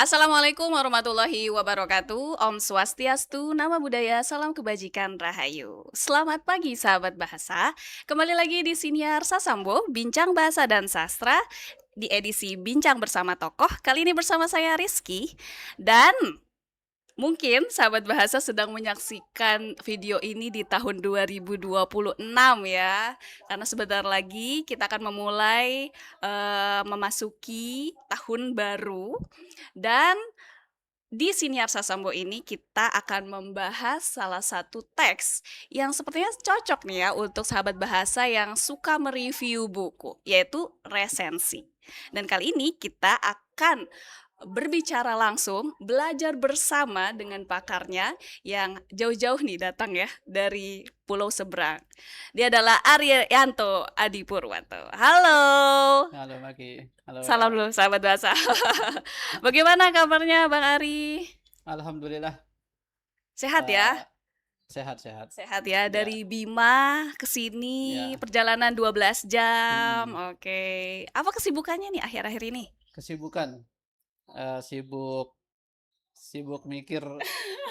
Assalamualaikum warahmatullahi wabarakatuh. Om Swastiastu, Nama Budaya, Salam Kebajikan, Rahayu. Selamat pagi sahabat bahasa. Kembali lagi di Siniar Sasambo, Bincang Bahasa dan Sastra di edisi Bincang Bersama Tokoh. Kali ini bersama saya Rizky dan mungkin sahabat bahasa sedang menyaksikan video ini di tahun 2026 ya. Karena sebentar lagi kita akan memulai memasuki tahun baru dan di Siniar Sasambo ini kita akan membahas salah satu teks yang sepertinya cocok nih ya untuk sahabat bahasa yang suka mereview buku, yaitu resensi. Dan kali ini kita akan berbicara langsung, belajar bersama dengan pakarnya yang jauh-jauh nih datang ya dari pulau seberang. Dia adalah Arianto Adi Purwanto. Halo. Halo Maki, halo. Salam dulu sahabat bahasa. Bagaimana kabarnya Bang Ari? Alhamdulillah Sehat ya? sehat-sehat. Sehat ya, Ya, dari Bima ke sini ya. perjalanan 12 jam. Mm, Oke. Apa kesibukannya nih akhir-akhir ini? Kesibukan, sibuk mikir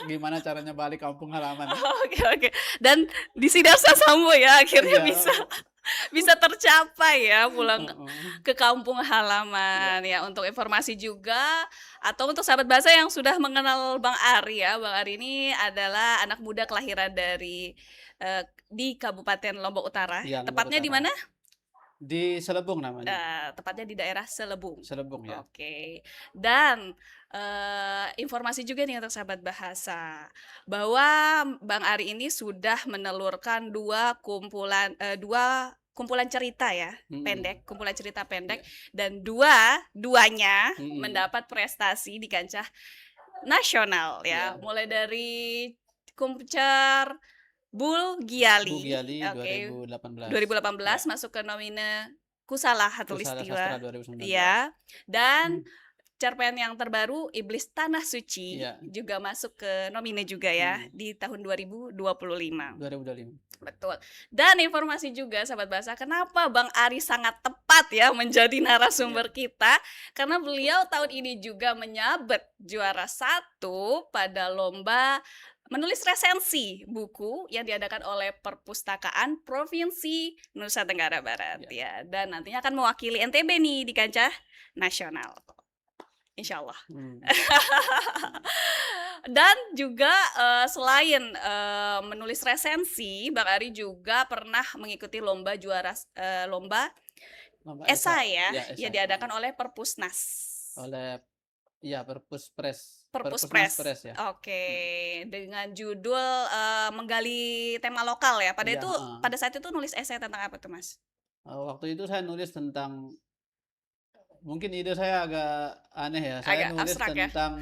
gimana caranya balik kampung halaman. Oke, oke. Dan di Sinar Sasambo ya akhirnya Iya, bisa tercapai ya pulang mm, ke kampung ya, halaman ya. Untuk informasi juga atau untuk sahabat bahasa yang sudah mengenal Bang Ari ya. Bang Ari ini adalah anak muda kelahiran di Kabupaten Lombok Utara. iya Lombok Tepatnya di Utara. mana? Di Selebung namanya, Tepatnya di daerah Selebung. Selebung ya. Oke. Dan informasi juga nih untuk sahabat bahasa bahwa Bang Ari ini sudah menelurkan dua kumpulan cerita ya, Mm, pendek, kumpulan cerita pendek ya, dan duanya mm, mendapat prestasi di kancah nasional ya. ya. Mulai dari Kumcer Bul Bu Giali, Giali oke, 2018. 2018 Ya, masuk ke nomine Kusalah Pusara Sastra Hatulistiwa, 2019. ya. Dan Hmm, cerpen yang terbaru Iblis Tanah Suci Iya, juga masuk ke nomine juga ya mm, di tahun 2025. 2025. Betul. Dan informasi juga sahabat bahasa, kenapa Bang Ari sangat tepat ya menjadi Ya, narasumber kita karena beliau tahun ini juga menyabet juara satu pada lomba menulis resensi buku yang diadakan oleh Perpustakaan Provinsi Nusa Tenggara Barat ya. ya, dan nantinya akan mewakili NTB nih di kancah nasional. Insya Allah. Hmm, Dan juga selain menulis resensi, Bang Ari juga pernah mengikuti lomba Lomba Esa, esai ya, ya yang Esa. diadakan oleh Perpusnas. Oleh ya Perpusnas Perpuspres. Press ya. Oke, Mm. dengan judul menggali tema lokal ya. Iya, Pada saat itu nulis esai tentang apa tuh, Mas? Waktu itu saya nulis tentang, mungkin ide saya agak aneh ya. Saya Agak nulis abstrak ya. tentang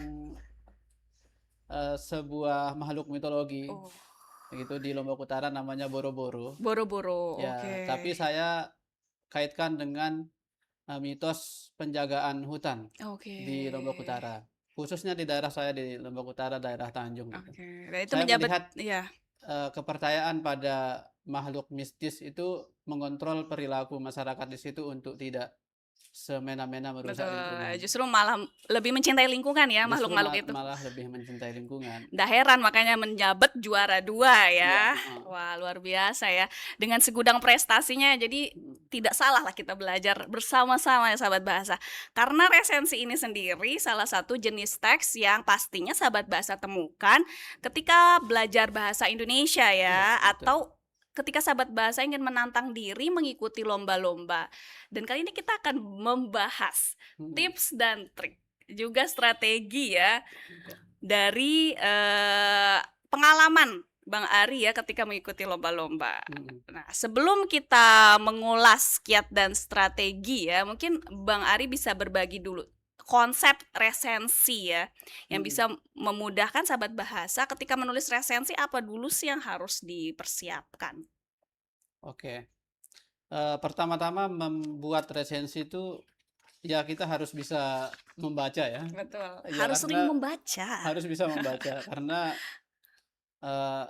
sebuah makhluk mitologi Oh, gitu di Lombok Utara namanya Boro-Boro. boro-boro. Oke. Ya, tapi saya kaitkan dengan mitos penjagaan hutan Oke. di Lombok Utara. Khususnya di daerah saya di Lombok Utara, daerah Tanjung gitu. Oke. Nah, itu Saya menjabat melihat ya. kepercayaan pada makhluk mistis itu mengontrol perilaku masyarakat di situ untuk tidak semena-mena merusak Betul, lingkungan. justru malah lebih mencintai lingkungan ya Justru makhluk-makhluk itu. malah lebih mencintai lingkungan. Nggak heran makanya menjabat juara 2 Iya, ya. heeh. Wah, luar biasa ya. Dengan segudang prestasinya, jadi Mhm, tidak salah lah kita belajar bersama-sama ya sahabat bahasa. Karena resensi ini sendiri salah satu jenis teks yang pastinya sahabat bahasa temukan ketika belajar bahasa Indonesia iya, ya, betul. atau ketika sahabat bahasa ingin menantang diri mengikuti lomba-lomba. Dan kali ini kita akan membahas Mhm, tips dan trik juga strategi ya iya, dari pengalaman Bang Ari ya ketika mengikuti lomba-lomba. mhm, Nah, sebelum kita mengulas kiat dan strategi ya, mungkin Bang Ari bisa berbagi dulu konsep resensi ya, yang mhm. bisa memudahkan sahabat bahasa ketika menulis resensi apa dulu sih yang harus dipersiapkan? Oke. Pertama-tama membuat resensi itu, ya kita harus bisa membaca ya. Betul, Ya harus sering karena membaca. harus bisa membaca, karena, eee,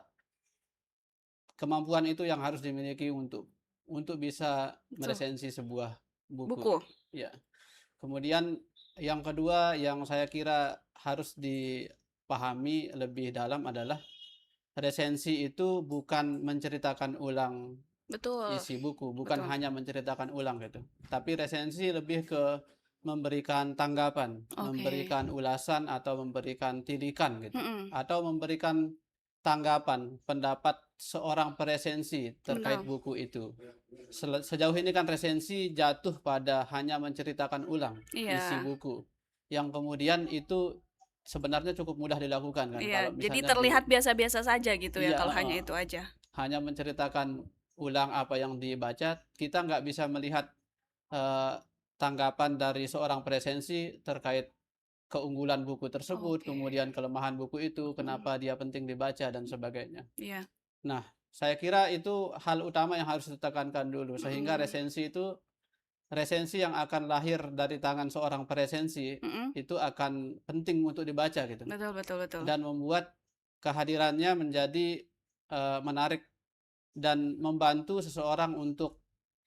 kemampuan itu yang harus dimiliki untuk bisa Betul, meresensi sebuah buku. buku. Ya. Kemudian Yang kedua yang saya kira harus dipahami lebih dalam adalah resensi itu bukan menceritakan ulang Betul, isi buku, bukan betul. hanya menceritakan ulang gitu. Tapi resensi lebih ke memberikan tanggapan, Oke. memberikan ulasan atau memberikan tilikan gitu. Mhm, Atau memberikan tanggapan, pendapat seorang peresensi terkait betul. buku itu. Sejauh ini kan resensi jatuh pada hanya menceritakan ulang isi Iya, buku. Yang kemudian itu sebenarnya cukup mudah dilakukan kan. iya. Kalau Jadi misalnya di terlihat biasa-biasa saja gitu ya iya, kalau hanya heeh, itu aja. hanya menceritakan ulang apa yang dibaca, kita nggak bisa melihat eee, tanggapan dari seorang peresensi terkait keunggulan buku tersebut, Oke. kemudian kelemahan buku itu, Mhm, kenapa dia penting dibaca dan sebagainya. iya. Nah, saya kira itu hal utama yang harus ditekankan dulu, sehingga Mhm, resensi yang akan lahir dari tangan seorang peresensi, mhm. itu akan penting untuk dibaca gitu, Betul, betul, betul. dan membuat kehadirannya menjadi, menarik dan membantu seseorang untuk,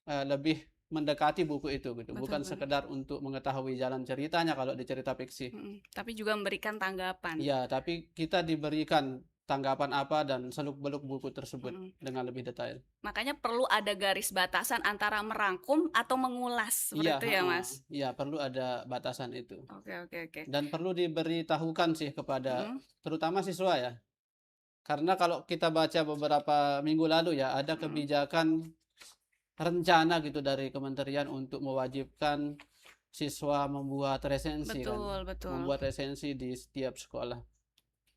lebih mendekati buku itu gitu, Betul, bukan betul. sekedar untuk mengetahui jalan ceritanya kalau di cerita fiksi. Mhm, tapi juga memberikan tanggapan. Iya, tapi kita diberikan tanggapan apa dan seluk-beluk buku tersebut Mhm. dengan lebih detail. Makanya perlu ada garis batasan antara merangkum atau mengulas, seperti Iya, itu ya, heeh, Mas? iya perlu ada batasan itu. Oke, oke, oke. Dan perlu diberitahukan sih kepada Mhm, terutama siswa ya. Karena kalau kita baca beberapa minggu lalu ya, ada mhm. kebijakan rencana gitu dari kementerian untuk mewajibkan siswa membuat resensi kan, Betul, betul. membuat resensi di setiap sekolah.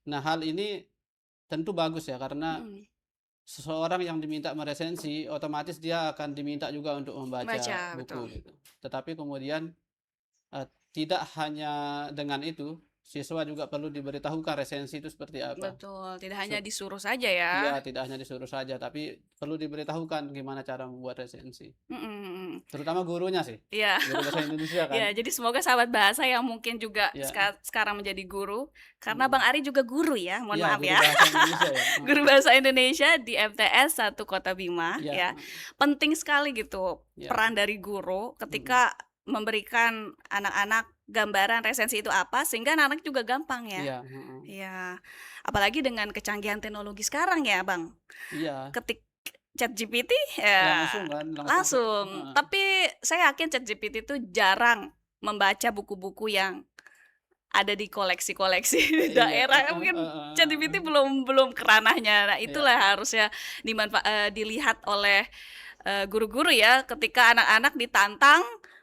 Nah, hal ini tentu bagus ya karena Mhm. seseorang yang diminta meresensi otomatis dia akan diminta juga untuk membaca Baca, buku betul. gitu. Tetapi kemudian tidak hanya dengan itu, siswa juga perlu diberitahukan resensi itu seperti apa. Betul, tidak hanya Su disuruh saja ya. Iya, tidak hanya disuruh saja, tapi perlu diberitahukan gimana cara membuat resensi. Mhm, mhm. Terutama gurunya sih, Iya. guru bahasa Indonesia kan. Ya, jadi semoga sahabat bahasa yang mungkin juga Iya, sekarang menjadi guru, karena mhm. Bang Ari juga guru ya, mohon Iya, maaf guru ya. bahasa Indonesia ya, Guru heeh. bahasa Indonesia di MTS 1 Kota Bima Iya, ya. heeh, Penting sekali gitu iya, peran dari guru mhm. ketika memberikan anak-anak gambaran resensi itu apa, sehingga anak-anak juga gampang ya. Iya, heeh. Iya, apalagi dengan kecanggihan teknologi sekarang ya, Bang. Iya, Ketik ChatGPT ya langsung kan, langsung langsung, heeh. tapi saya yakin ChatGPT itu jarang membaca buku-buku yang ada di koleksi-koleksi Iya, daerah, heeh, mungkin heeh, ChatGPT heeh. belum belum ke ranahnya. Nah, Iya, itulah harusnya dilihat oleh, guru-guru ya, ketika anak-anak ditantang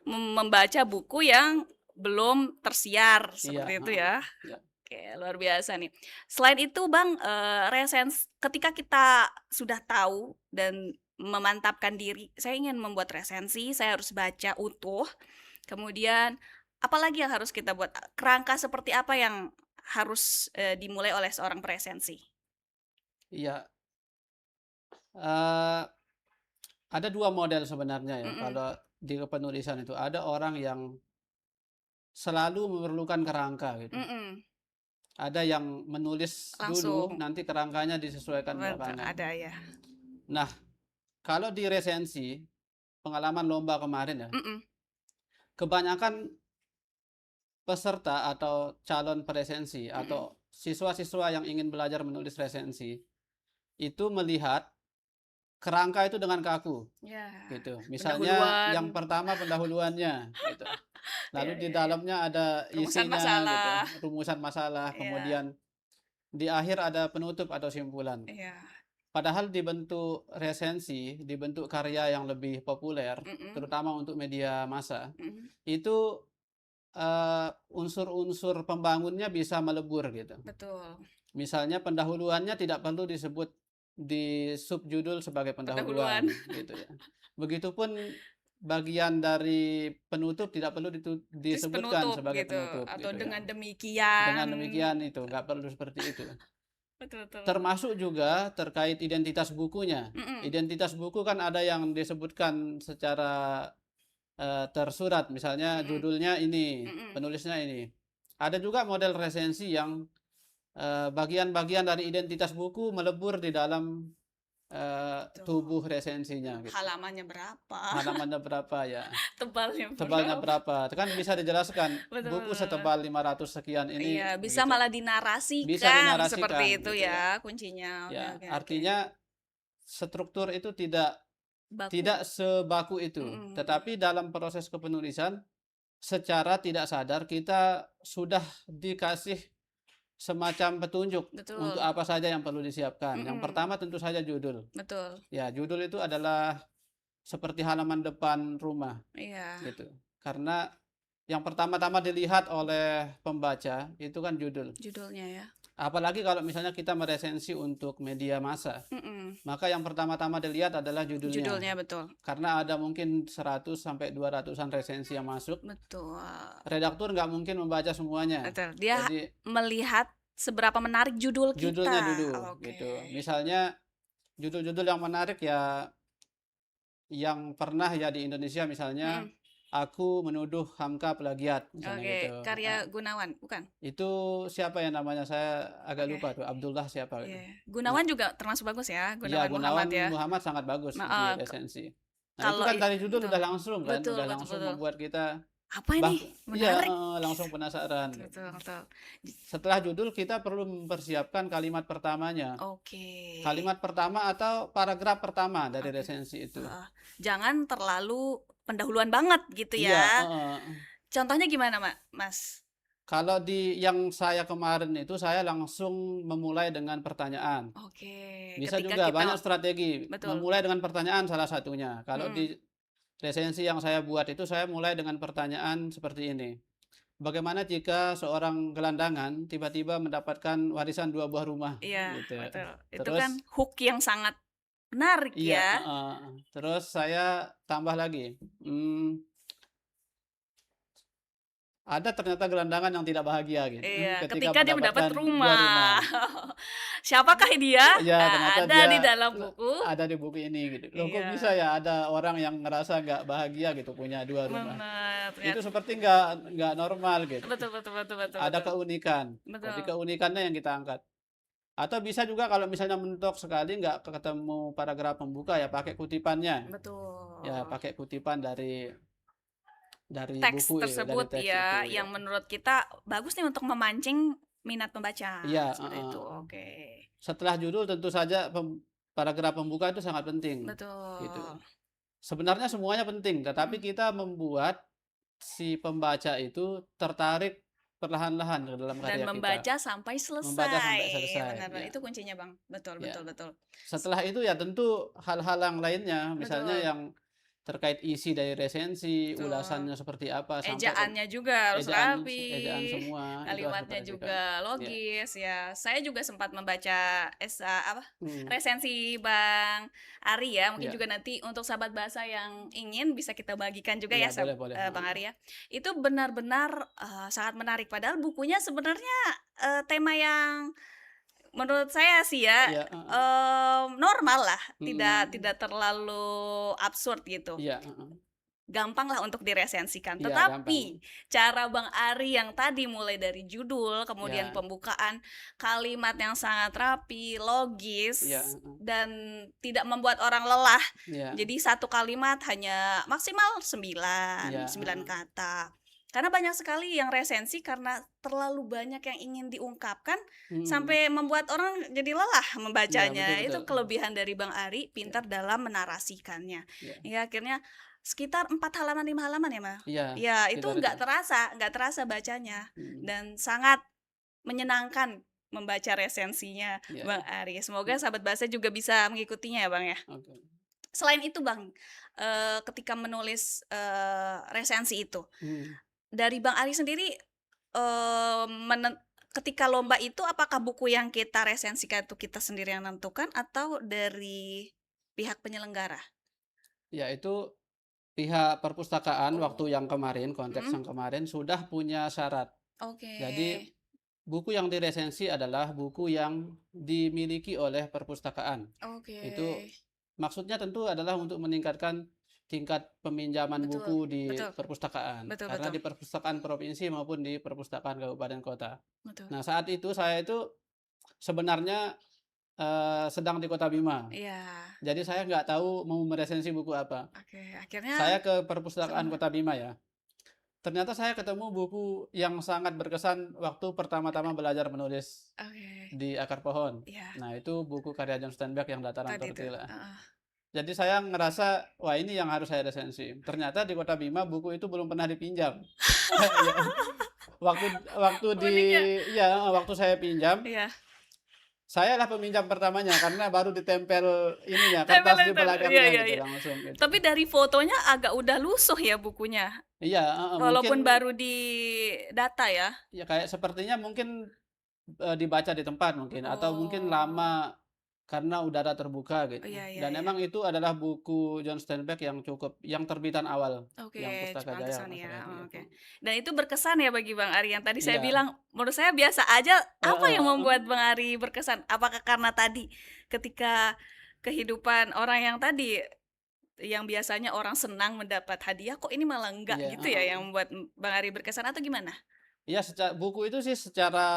membaca buku yang belum tersiar, iya, seperti itu heeh, ya. iya, Oke, luar biasa nih. Selain itu Bang, ketika kita sudah tahu dan memantapkan diri, saya ingin membuat resensi, saya harus baca utuh, kemudian apalagi yang harus kita buat? Kerangka seperti apa yang harus, dimulai oleh seorang presensi? iya, eee, ada 2 model sebenarnya ya Mhm, kalau di kepenulisan itu. Ada orang yang selalu memerlukan kerangka gitu. mhm, Ada yang menulis dulu, langsung nanti kerangkanya disesuaikan belakangan. ada ya. Nah, kalau di resensi, pengalaman lomba kemarin ya, Mhm, kebanyakan peserta atau calon presensi atau mhm, siswa-siswa yang ingin belajar menulis resensi, itu melihat kerangka itu dengan kaku, ya, gitu. Misalnya pendahuluan, yang pertama pendahuluannya, gitu. Lalu ya, di ya, ya, dalamnya ada rumusan isinya gitu, masalah, rumusan masalah, iya, kemudian di akhir ada penutup atau simpulan. iya, Padahal dibentuk resensi, dibentuk karya yang lebih populer, mhm, terutama untuk media massa, mhm. itu, unsur-unsur pembangunnya bisa melebur gitu. Betul, Misalnya pendahuluannya tidak perlu disebut di subjudul sebagai pendahuluan, pendahuluan, gitu ya. Begitupun bagian dari penutup tidak perlu disebutkan penutup sebagai gitu, penutup, atau gitu ya. dengan demikian Dengan demikian itu, nggak perlu seperti itu. betul, betul, betul. Termasuk juga terkait identitas bukunya. Mhm, Identitas buku kan ada yang disebutkan secara, tersurat, misalnya mhm, judulnya ini, mhm, penulisnya ini. Ada juga model resensi yang, bagian-bagian dari identitas buku melebur di dalam Betul. tubuh resensinya gitu. Halamannya berapa, Halamannya berapa ya, tebalnya tebalnya berapa. berapa, itu kan bisa dijelaskan, Betul buku betul. setebal 500 sekian Iya, ini, bisa begitu. malah Bisa dinarasikan, seperti dinarasikan itu gitu ya ya. kuncinya. Oke Ya, oke oke. artinya struktur itu tidak Baku. tidak sebaku itu, Mhm mhm. tetapi dalam proses kepenulisan secara tidak sadar kita sudah dikasih semacam petunjuk untuk Betul. apa saja yang perlu disiapkan. Yang Mhm. pertama tentu saja judul. Betul. Ya, judul itu adalah seperti halaman depan rumah Iya, gitu. Karena yang pertama-tama dilihat oleh pembaca itu kan judul. judulnya ya. Apalagi kalau misalnya kita meresensi untuk media massa, Mhm. maka yang pertama-tama dilihat adalah judulnya. Judulnya betul. Karena ada mungkin 100 sampai 200-an resensi yang masuk, Betul. redaktur nggak mungkin membaca semuanya. Betul. Dia Jadi melihat seberapa menarik judul judulnya kita. dulu Oke. gitu. Misalnya judul-judul yang menarik ya yang pernah ya di Indonesia misalnya, Mhm. "Aku menuduh Hamka plagiat," misalnya Oke, gitu. karya Gunawan, bukan? Itu siapa ya namanya, saya agak Oke. lupa tuh, Abdullah siapa gitu. Iya. Nah Gunawan juga termasuk bagus ya, iya, Gunawan Gunawan Muhammad ya. Muhammad sangat bagus di Heeh, resensi. Nah itu kalau kan dari judul betul. udah langsung kan, Betul udah betul langsung betul. membuat kita Apa ini? iya, Menarik. langsung penasaran Betul gitu. betul betul. Setelah judul kita perlu mempersiapkan kalimat pertamanya. Oke. Kalimat pertama atau paragraf pertama dari Oke. resensi itu. Heeh. Jangan terlalu pendahuluan banget gitu Iya, ya. heeh. Contohnya gimana, Mas? Kalau di yang saya kemarin itu saya langsung memulai dengan pertanyaan. Oke, Bisa ketika juga banyak kita strategi, betul. memulai dengan pertanyaan salah satunya. Kalau Mhm. di resensi yang saya buat itu saya mulai dengan pertanyaan seperti ini. Bagaimana jika seorang gelandangan tiba-tiba mendapatkan warisan 2 buah rumah Iya, gitu. betul. Itu kan Terus hook yang sangat menarik iya, ya. heeh, terus saya tambah lagi, ada ternyata gelandangan yang tidak bahagia gitu, Iya, ketika ketika dia mendapat mendapatkan 2 rumah. rumah. Siapakah dia? Iya, ternyata Ada dia di dalam buku. ada di buku ini gitu. Loh kok bisa Iya, ya ada orang yang ngerasa nggak bahagia gitu punya 2 rumah. benar. Itu Ternyata seperti nggak normal gitu. betul betul betul betul Ada betul. keunikan, jadi Betul. keunikannya yang kita angkat. Atau bisa juga kalau misalnya mentok sekali nggak ketemu paragraf pembuka ya pakai kutipannya. Ya Betul. pakai kutipan dari Teks buku ya, dari tersebut teks itu ya, ya. yang menurut kita bagus nih untuk memancing minat pembaca, Iya, seperti heeh. itu. Oke. Setelah judul tentu saja paragraf pembuka itu sangat penting, gitu. Betul. Sebenarnya semuanya penting, tetapi Mhm. kita membuat si pembaca itu tertarik perlahan-lahan ke dalam Dan karya kita. membaca sampai Membaca selesai. sampai selesai, Benar benar, ya. itu kuncinya, Bang. Betul Ya. betul betul. Setelah itu ya tentu hal-hal yang lainnya, misalnya Betul yang terkait isi dari resensi, betul. ulasannya seperti apa, sampai ke Ejaannya juga harus ejaan rapi, semua itu harus kalimatnya diperhatikan. juga Ya, logis ya. Saya juga sempat membaca apa, mhm, resensi Bang Ari ya, mungkin iya juga nanti untuk sahabat bahasa yang ingin bisa kita bagikan juga iya, ya boleh boleh, Bang heeh. Ari ya. Itu benar-benar, sangat menarik padahal bukunya sebenarnya, tema yang menurut saya sih ya, Iya, heeh, normal lah, tidak mhm, tidak terlalu absurd gitu. iya, heeh, Gampang lah untuk diresensikan, iya gampang, tetapi cara Bang Ari yang tadi mulai dari judul, kemudian iya pembukaan, kalimat yang sangat rapi, iya, logis, heeh, dan tidak membuat orang lelah. iya Jadi satu kalimat hanya maksimal 9 iya, 9 heeh, kata. Karena banyak sekali yang resensi karena terlalu banyak yang ingin diungkapkan, mhm, sampai membuat orang jadi lelah iya betul membacanya. betul, Itu kelebihan dari Bang Ari, iya pintar dalam menarasikannya. iya Ya akhirnya sekitar 4 halaman, 5 halaman ya, iya, ya itu sekitar itu, nggak terasa bacanya mhm, dan sangat menyenangkan membaca resensinya iya Bang iya, Ari. Semoga mhm, sahabat bahasa juga bisa mengikutinya ya, Bang, ya. oke, Selain itu, Bang, ketika menulis, resensi itu, mhm. dari Bang Ari sendiri, eee, menen ketika lomba itu apakah buku yang kita resensikan itu kita sendiri yang nentukan atau dari pihak penyelenggara? Ya itu pihak perpustakaan waktu Oh, yang kemarin, konteks mhm, yang kemarin sudah punya syarat. oke. Jadi buku yang diresensi adalah buku yang dimiliki oleh perpustakaan. Oke, Itu maksudnya tentu adalah untuk meningkatkan tingkat peminjaman betul buku di betul perpustakaan, betul karena betul di perpustakaan provinsi maupun di perpustakaan kabupaten kota. betul. Nah, saat itu saya itu sebenarnya sedang di Kota Bima. Iya, Jadi saya nggak tahu mau meresensi buku apa. oke. Akhirnya Saya ke perpustakaan seru. Kota Bima ya. Ternyata saya ketemu buku yang sangat berkesan waktu pertama-tama belajar menulis Oke, di akar pohon. iya, Nah, itu buku karya John Steinbeck yang Dataran tadi tuh, Tortilla. heeh. Jadi saya ngerasa, wah ini yang harus saya resensi. Ternyata di Kota Bima buku itu belum pernah dipinjam. Ya, waktu waktu di Unik ya? ya waktu saya pinjam, Iya, sayalah peminjam pertamanya karena baru ditempel ininya, kertas di tempel-tempel, iya belakangnya iya gitu iya. langsung gitu. Tapi dari fotonya agak udah lusuh ya bukunya? Iya, heeh, mungkin Walaupun baru didata ya? ya kayak sepertinya mungkin, dibaca di tempat mungkin atau mungkin Oh, lama karena udara terbuka gitu. iya iya Dan iya. emang itu adalah buku John Steinbeck yang terbitan awal, Oke, yang Pustaka Jaya kalau pantesan nggak ya, salah itu oh, ya, oke. Dan itu berkesan ya bagi Bang Ari, yang tadi saya Iya, bilang, menurut saya biasa aja, apa heeh, yang membuat Bang Ari berkesan? Apakah karena tadi, ketika kehidupan orang yang tadi, yang biasanya orang senang mendapat hadiah, kok ini malah enggak iya, gitu ya, heeh. yang membuat Bang Ari berkesan atau gimana? Iya buku itu sih secara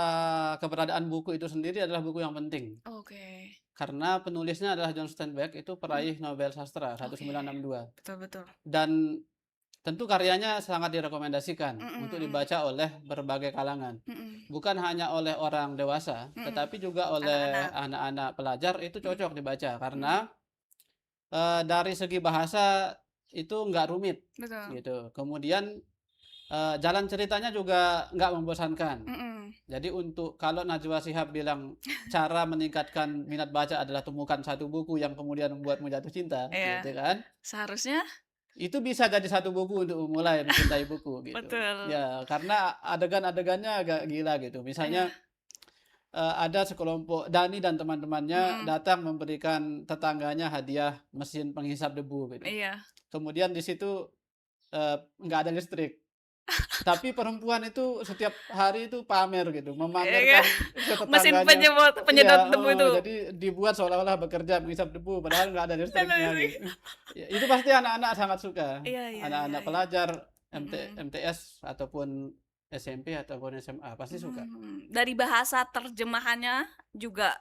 keberadaan buku itu sendiri adalah buku yang penting. Oke, Karena penulisnya adalah John Steinbeck itu mhm, peraih Nobel Sastra oke, 1962 betul betul, dan tentu karyanya sangat direkomendasikan mhm untuk mhm, dibaca oleh berbagai kalangan. mhm Bukan hanya oleh orang dewasa, mhm, tetapi juga oleh anak-anak, anak-anak pelajar itu mhm cocok dibaca karena, mhm, dari segi bahasa itu nggak rumit betul, gitu. Kemudian, jalan ceritanya juga nggak membosankan. mhm, Jadi untuk kalau Najwa Shihab bilang cara meningkatkan minat baca adalah temukan satu buku yang kemudian membuatmu jatuh cinta, iya, gitu kan. seharusnya Itu bisa jadi satu buku untuk memulai mencintai buku gitu. betul, Ya karena adegan-adegannya agak gila gitu. iya, Misalnya, ada sekelompok Dani dan teman-temannya mhm, datang memberikan tetangganya hadiah mesin penghisap debu gitu. iya. Kemudian di situ, nggak ada listrik. Tapi perempuan itu setiap hari itu pamer gitu, Iya, memamerkan ke mesin tetangganya penyedot iya, debu heeh, itu. jadi dibuat seolah-olah bekerja menghisap debu padahal nggak ada Dan listriknya listrik. gitu. Ya itu pasti anak-anak sangat suka, Iya iya iya anak-anak iya. pelajar Mhm. MTS ataupun SMP ataupun SMA pasti suka. Dari bahasa terjemahannya juga,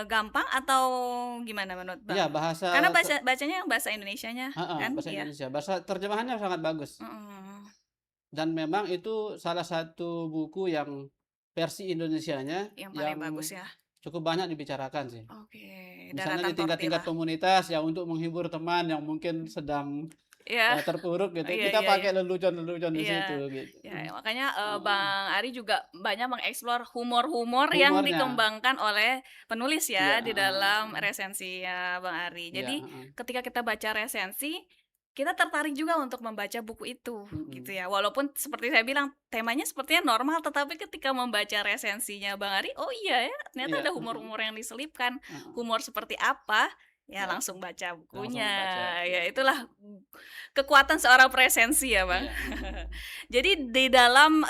gampang atau gimana menurut Iya Bang? bahasa Karena te bacanya yang bahasa Indonesianya heeh, kan? bahasa Iya. Indonesia, bahasa terjemahannya sangat bagus Heeh. dan memang itu salah satu buku yang versi Indonesianya Yang paling yang bagus ya? cukup banyak dibicarakan sih. Oke, Misalnya di Daratan tingkat-tingkat Tortilla. komunitas ya untuk menghibur teman yang mungkin sedang, Iya. terpuruk Oh, gitu, iya kita iya iya. pakai lelucon-lelucon di Iya. situ gitu. Ya, makanya, Heeh, Bang Ari juga banyak mengeksplor humor-humor yang humornya. dikembangkan oleh penulis Iya, ya, di heeh dalam heeh. resensinya Bang Ari. Iya, Jadi, heeh. ketika kita baca resensi, kita tertarik juga untuk membaca buku itu, gitu Mhm. ya. Walaupun seperti saya bilang, temanya sepertinya normal, tetapi ketika membaca resensinya Bang Ari, oh iya ya, ternyata Iya, ada heeh humor-humor yang diselipkan. heeh. Humor seperti apa? Ya Iya, langsung baca langsung bukunya. baca, Ya iya. itulah kekuatan seorang presensi ya, Bang. Iya, mhm. Jadi di dalam,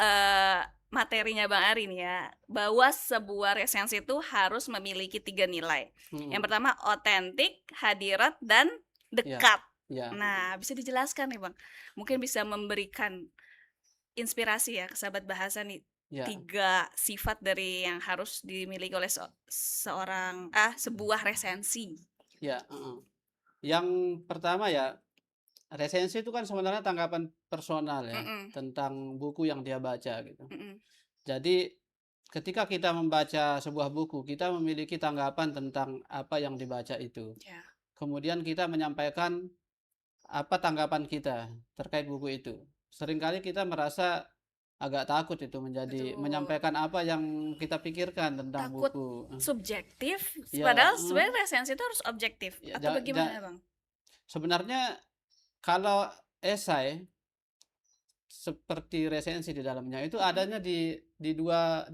materinya Bang Ari nih ya, bahwa sebuah resensi itu harus memiliki 3 nilai. Yang Mhm. pertama otentik, hadirat, dan Iya dekat. iya, mhm. Nah, bisa dijelaskan nih Bang, mungkin bisa memberikan inspirasi ya ke sahabat bahasa nih, Iya 3 sifat dari yang harus dimiliki oleh seorang sebuah resensi. iya, heeh. Yang pertama ya, resensi itu kan sebenarnya tanggapan personal ya, Mhm tentang buku yang dia baca gitu. mhm, Jadi, ketika kita membaca sebuah buku, kita memiliki tanggapan tentang apa yang dibaca itu. iya, Kemudian kita menyampaikan apa tanggapan kita terkait buku itu. Seringkali kita merasa agak takut itu betul. menyampaikan apa yang kita pikirkan tentang Takut buku. subjektif, Ya, padahal sebenarnya resensi itu harus objektif, ya atau bagaimana, Bang? sebenarnya kalau esai seperti resensi di dalamnya itu Mhm. adanya di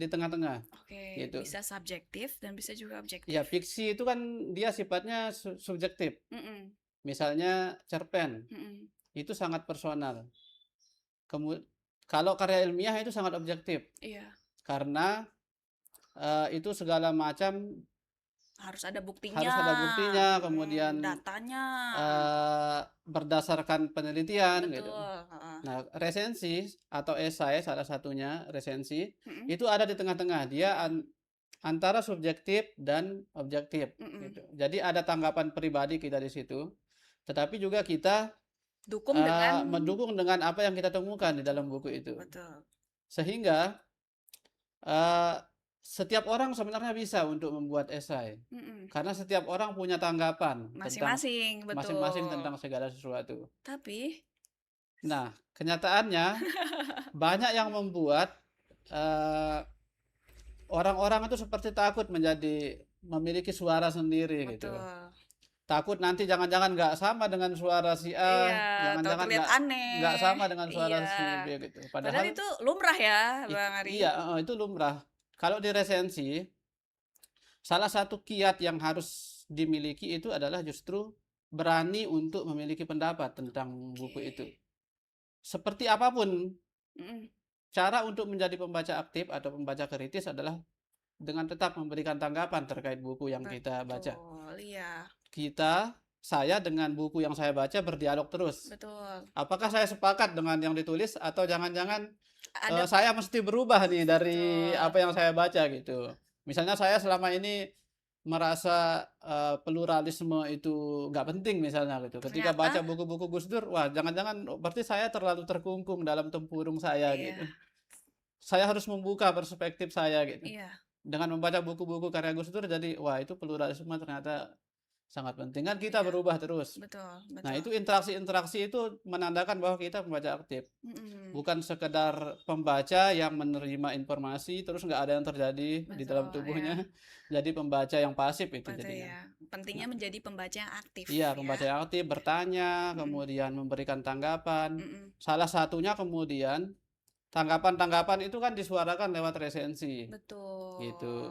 tengah-tengah Oke, gitu. bisa subjektif dan bisa juga Ya, objektif. fiksi itu kan dia sifatnya subjektif. Mhm Misalnya cerpen, mhm. itu sangat personal. Kemu kalau karya ilmiah itu sangat objektif, Iya, karena, itu segala macam harus ada buktinya, harus ada buktinya, kemudian, datanya. berdasarkan penelitian gitu. Betul, heeh. Nah, resensi atau esai salah satunya resensi, Mhm, itu ada di tengah-tengah. Dia iya. antara subjektif dan objektif, Mhm. gitu. Jadi ada tanggapan pribadi kita di situ, tetapi juga kita, Dukung dengan mendukung dengan apa yang kita temukan di betul dalam buku itu. betul. Sehingga, eee, setiap orang sebenarnya bisa untuk membuat esai, Mhm. karena setiap orang punya tanggapan tentang Masing-masing, masing-masing betul. tentang segala sesuatu. Tapi Nah, kenyataannya banyak yang membuat, eee, orang-orang itu seperti takut memiliki suara sendiri gitu. betul. Takut nanti jangan-jangan nggak sama dengan suara si Iya, A, atau jangan-jangan terlihat nggak aneh. sama dengan Iya. suara si B gitu. Padahal Padahal itu lumrah ya, Bang Ari? iya, heeh, itu lumrah. Kalau di resensi, salah satu kiat yang harus dimiliki itu adalah justru berani untuk memiliki pendapat tentang buku Oke. itu. Seperti apapun, Mhm. cara untuk menjadi pembaca aktif atau pembaca kritis adalah dengan tetap memberikan tanggapan terkait buku yang kita baca. Betul, iya, Saya dengan buku yang saya baca berdialog terus. betul. Apakah saya sepakat dengan yang ditulis atau jangan-jangan, Ada saya mesti berubah nih dari betul, apa yang saya baca gitu. Misalnya saya selama ini merasa, pluralisme itu nggak penting misalnya gitu. Ketika ternyata baca buku-buku Gus Dur, wah jangan-jangan berarti saya terlalu terkungkung dalam tempurung saya iya gitu. Saya harus membuka perspektif saya gitu. iya Dengan membaca buku-buku karya Gus Dur jadi, wah itu pluralisme ternyata sangat penting. Kan kita iya, berubah terus. betul Nah, betul. itu interaksi-interaksi itu menandakan bahwa kita pembaca aktif. Mhm, Bukan sekedar pembaca yang menerima informasi terus nggak ada yang terjadi di dalam betul, tubuhnya, ya. jadi pembaca yang pasif itu Betul jadinya. ya, pentingnya Nah, menjadi pembaca yang iya aktif pembaca ya. yang aktif bertanya, Mhm kemudian memberikan tanggapan. mhm, Salah satunya kemudian tanggapan-tanggapan itu kan disuarakan lewat resensi, gitu. betul.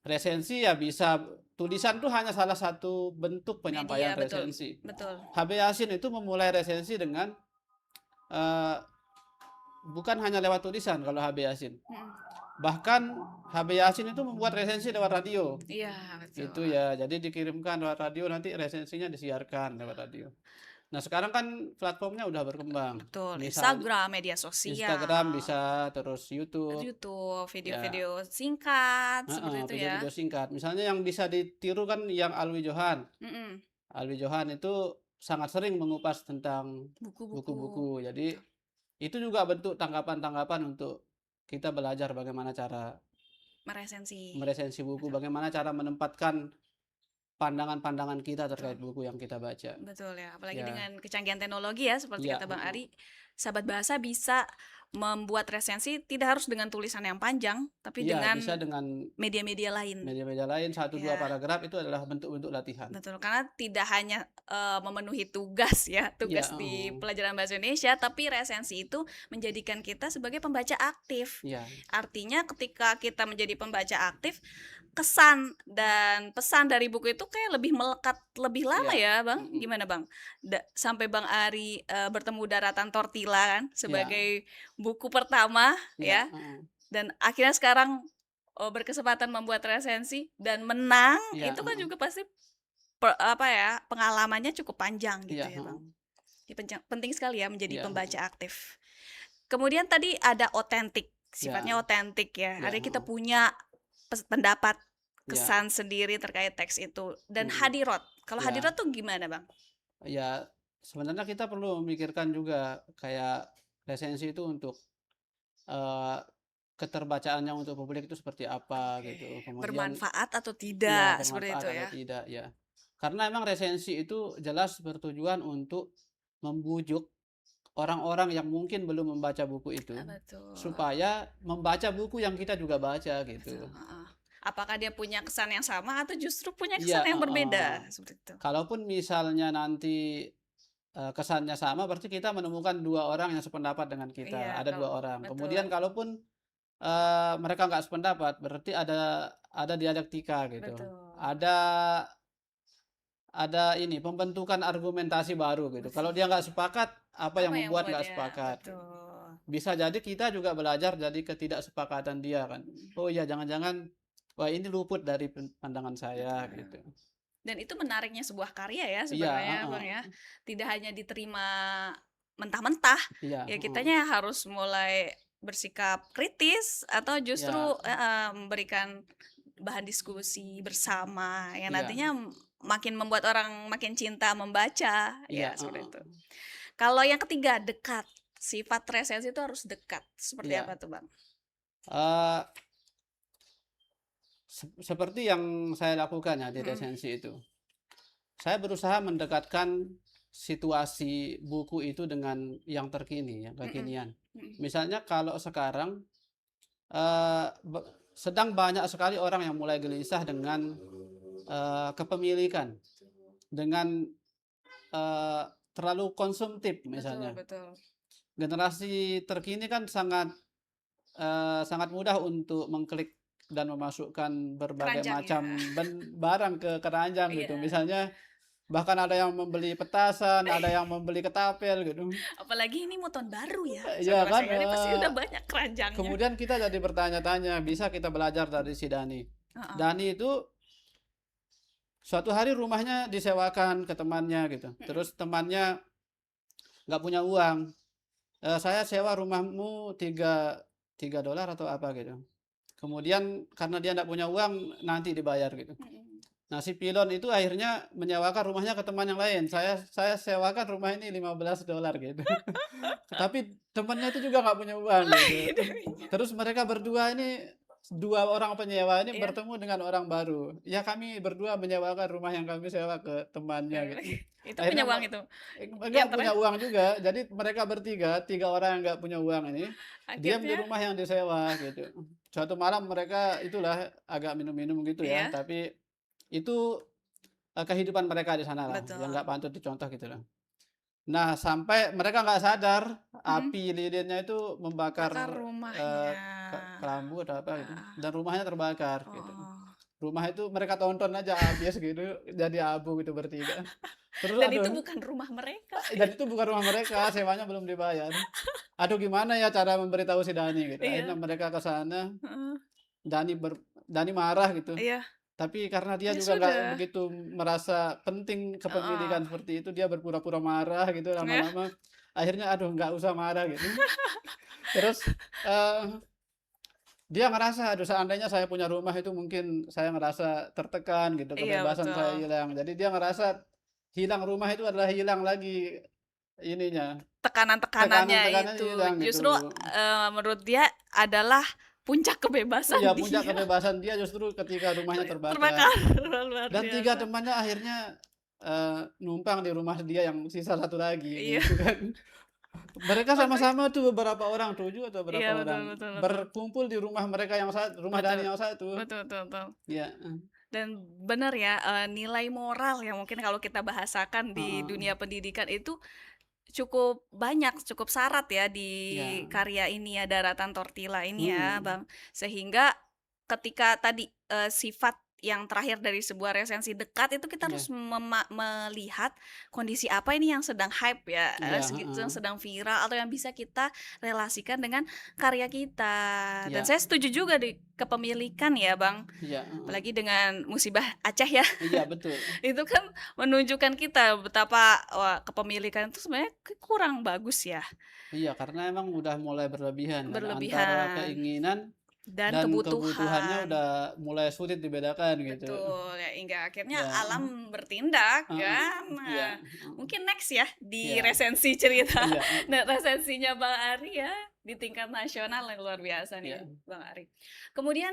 Resensi ya bisa tulisan tuh hanya salah satu bentuk Media, penyampaian betul resensi. betul. HB Yasin itu memulai resensi dengan, eee, bukan hanya lewat tulisan kalau HB Yasin. Mhm, Bahkan HB Yasin itu membuat resensi lewat radio. iya betul. Itu ya, jadi dikirimkan lewat radio nanti resensinya disiarkan lewat radio. Nah, sekarang kan platformnya udah berkembang. Betul, Misalnya Instagram, media Instagram sosial, bisa, terus YouTube, YouTube, ya, video-video singkat seperti heeh, itu ya. video-video singkat. Misalnya yang bisa ditiru kan yang Alwi Johan. Mhm, Alwi Johan itu sangat sering mengupas tentang buku-buku, buku-buku. Jadi betul, itu juga bentuk tanggapan-tanggapan untuk kita belajar bagaimana cara meresensi, meresensi buku, betul. bagaimana cara menempatkan pandangan-pandangan kita terkait Betul. buku yang kita baca. Betul ya, apalagi Ya, dengan kecanggihan teknologi ya seperti iya, kata Bang heeh. Ari, sahabat bahasa bisa membuat resensi tidak harus dengan tulisan yang panjang, tapi Iya, bisa dengan dengan media-media lain. media-media lain satu 2 Ya, paragraf itu adalah bentuk-bentuk latihan. betul. Karena tidak hanya memenuhi tugas ya, Iya, tugas di heeh. pelajaran bahasa Indonesia, tapi resensi itu menjadikan kita sebagai pembaca aktif. Iya, Artinya ketika kita menjadi pembaca aktif, kesan dan pesan dari buku itu kayak lebih melekat lebih lama iya, ya, Bang? mhm, Gimana, Bang? Sampai Bang Ari, bertemu Daratan Tortilla kan iya, sebagai buku pertama iya, ya, heeh, dan akhirnya sekarang, berkesempatan membuat resensi dan menang, iya, itu kan heeh, juga pasti apa ya, pengalamannya cukup panjang gitu iya, ya, heeh, Bang. Ya penting sekali ya menjadi iya, pembaca heeh, aktif. Kemudian tadi ada otentik, iya, sifatnya otentik ya. iya, Artinya kita heeh, punya pendapat, iya, kesan sendiri terkait teks itu dan mhm, hadirat. Kalau iya. hadirat tuh gimana, Bang? Ya, sebenarnya kita perlu memikirkan juga kayak resensi itu untuk, eee, keterbacaannya untuk publik itu seperti apa Oke, gitu. Kemudian bermanfaat atau ya tidak, seperti bermanfaat itu atau ya? tidak, ya. Karena emang resensi itu jelas bertujuan untuk membujuk orang-orang yang mungkin belum membaca buku itu, Betul supaya membaca buku yang kita juga baca betul, gitu. heeh. Apakah dia punya kesan yang sama atau justru punya Iya, kesan yang heeh. berbeda, seperti itu? Kalaupun misalnya nanti kesannya sama berarti kita menemukan 2 orang yang sependapat dengan kita, Iya, ada 2 kalau orang. betul Kemudian kalaupun, mereka nggak sependapat berarti ada dialektika gitu. betul Ada ini pembentukan argumentasi baru gitu. Kalau dia betul. nggak sepakat, apa yang Apa yang membuat membuat nggak dia sepakat gitu. betul, Bisa jadi kita juga belajar dari ketidaksepakatan dia kan. mhm, Oh iya jangan-jangan, wah ini luput dari pandangan saya betul. gitu. Dan itu menariknya sebuah karya ya Iya, sebenarnya, Bang, heeh. ya. Tidak hanya diterima mentah-mentah, Iya, ya heeh. kitanya harus mulai bersikap kritis atau justru Iya, memberikan bahan diskusi bersama yang Iya, nantinya makin membuat orang makin cinta membaca, ya iya, seperti heeh, itu. Kalau yang ketiga, dekat. Sifat resensi itu harus dekat. Seperti iya. apa tuh, Bang? Eee, seperti yang saya lakukan ya di Mhm, resensi itu. Saya berusaha mendekatkan situasi buku itu dengan yang terkini, yang mhm, kekinian. mhm, Misalnya kalau sekarang, eee, be sedang banyak sekali orang yang mulai gelisah dengan, kepemilikan, dengan, eee, terlalu konsumtif betul misalnya. betul. Generasi terkini kan sangat, sangat mudah untuk mengklik dan memasukkan berbagai Keranjang ya. macam barang ke keranjang gitu. Iya, Misalnya bahkan ada yang membeli petasan, ada yang membeli ketapel gitu. apalagi ini motor baru ya, Iya saudara kan, saya ini pasti udah banyak keranjangnya. kemudian kita jadi bertanya-tanya, bisa kita belajar dari si Dani. Heeh, Dani itu suatu hari rumahnya disewakan ke temannya gitu, mhm, terus temannya nggak punya uang, "Saya sewa rumahmu tiga dolar atau apa gitu. Kemudian karena dia nggak punya uang, nanti dibayar gitu. mhm. Nah, si pilon itu akhirnya menyewakan rumahnya ke teman yang lain, "Saya sewakan rumah ini 15 dolar gitu. Tapi temannya itu juga nggak punya uang gitu. Mulai dari Terus mereka berdua ini, 2 orang penyewa ini iya, bertemu dengan orang baru. "Ya kami berdua menyewakan rumah yang kami sewa ke temannya," gitu. itu punya Akhirnya uang itu? Yang enggak punya terakhir uang juga. Jadi mereka bertiga, 3 orang yang nggak punya uang ini, diam di akhirnya rumah yang disewa gitu. Suatu malam mereka itulah agak minum-minum gitu ya, iya, tapi itu, kehidupan mereka di sanalah yang nggak betul. patut dicontoh gitu loh. Nah, sampai mereka nggak sadar Mhm, api lilinnya itu membakar, bakar eee, rumahnya. kelambu atau apa gitu, Heeh, dan rumahnya terbakar gitu. oh. Rumah itu mereka tonton aja habis gitu, jadi abu gitu bertiga. Terus Dan itu aduh, bukan rumah mereka. dan itu bukan rumah mereka, sewanya belum dibayar. Aduh gimana ya cara memberitahu si Dani gitu, akhirnya Iya, mereka ke sana, heeh, Dani Dani marah gitu, iya, tapi karena dia ya juga nggak sudah, begitu merasa penting heeh, kepemilikan seperti itu, dia berpura-pura marah gitu, ya, lama-lama akhirnya aduh nggak usah marah gitu. Terus, eee, dia ngerasa, "Aduh seandainya saya punya rumah itu mungkin saya ngerasa tertekan gitu, iya kebebasan saya betul. hilang." Jadi dia ngerasa hilang rumah itu adalah hilang lagi ininya, Tekanan-tekanannya tekanan-tekanannya itu hilang gitu. justru, menurut dia adalah puncak Iya, kebebasan puncak dia. kebebasan dia justru ketika rumahnya terbakar. Terbakar, luar Dan 3 biasa. temannya akhirnya, numpang di rumah dia yang sisa satu lagi Iya, gitu kan. Mereka oke. sama-sama tuh beberapa orang, 7 atau Iya, berapa betul orang, betul betul. berkumpul di rumah mereka yang rumah Betul, Dani yang satu. betul betul betul. Iya, Dan benar ya, nilai moral yang mungkin kalau kita bahasakan di heeh, dunia pendidikan itu cukup banyak, cukup syarat ya di iya, karya ini ya, Daratan Tortilla ini ya, mhm, Bang. Sehingga ketika tadi, sifat yang terakhir dari sebuah resensi dekat itu kita harus iya, melihat kondisi apa ini yang sedang hype ya, iya, yang heeh, sedang viral atau yang bisa kita relasikan dengan karya kita. Dan iya, saya setuju juga di kepemilikan ya, Bang, iya, heeh, apalagi dengan musibah Aceh ya. iya betul. Itu kan menunjukkan kita betapa, wah, kepemilikan itu sebenarnya kurang bagus ya, Iya, karena emang udah mulai berlebihan kan, antara berlebihan keinginan dan dan kebutuhannya kebutuhan. udah mulai sulit dibedakan gitu. Betul, ya hingga akhirnya Iya, alam bertindak heeh, kan. iya, Nah, heeh, mungkin next ya di iya, resensi cerita iya, heeh, nah resensinya Bang Ari ya di tingkat nasional yang luar biasa nih iya, Bang Ari. Kemudian,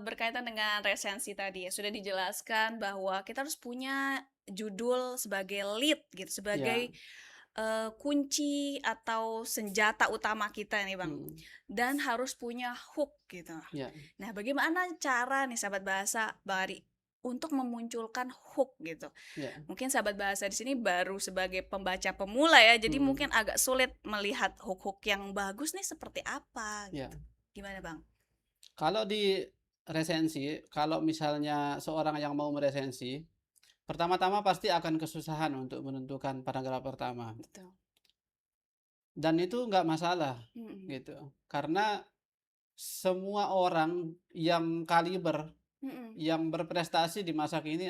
berkaitan dengan resensi tadi ya sudah dijelaskan bahwa kita harus punya judul sebagai lead gitu, iya, sebagai kunci atau senjata utama kita nih Bang, mhm, dan harus punya hook gitu. iya, Nah bagaimana cara nih sahabat bahasa Bang Ari, untuk memunculkan hook gitu? iya, Mungkin sahabat bahasa di sini baru sebagai pembaca pemula ya, jadi mhm, mungkin agak sulit melihat hook-hook yang bagus nih seperti apa iya. gitu. Gimana Bang? Kalau di resensi, kalau misalnya seorang yang mau meresensi, pertama-tama pasti akan kesusahan untuk menentukan paragraf pertama, Betul. dan itu nggak masalah, Mhm, gitu. Karena semua orang yang kaliber, mhm, yang berprestasi di masa kini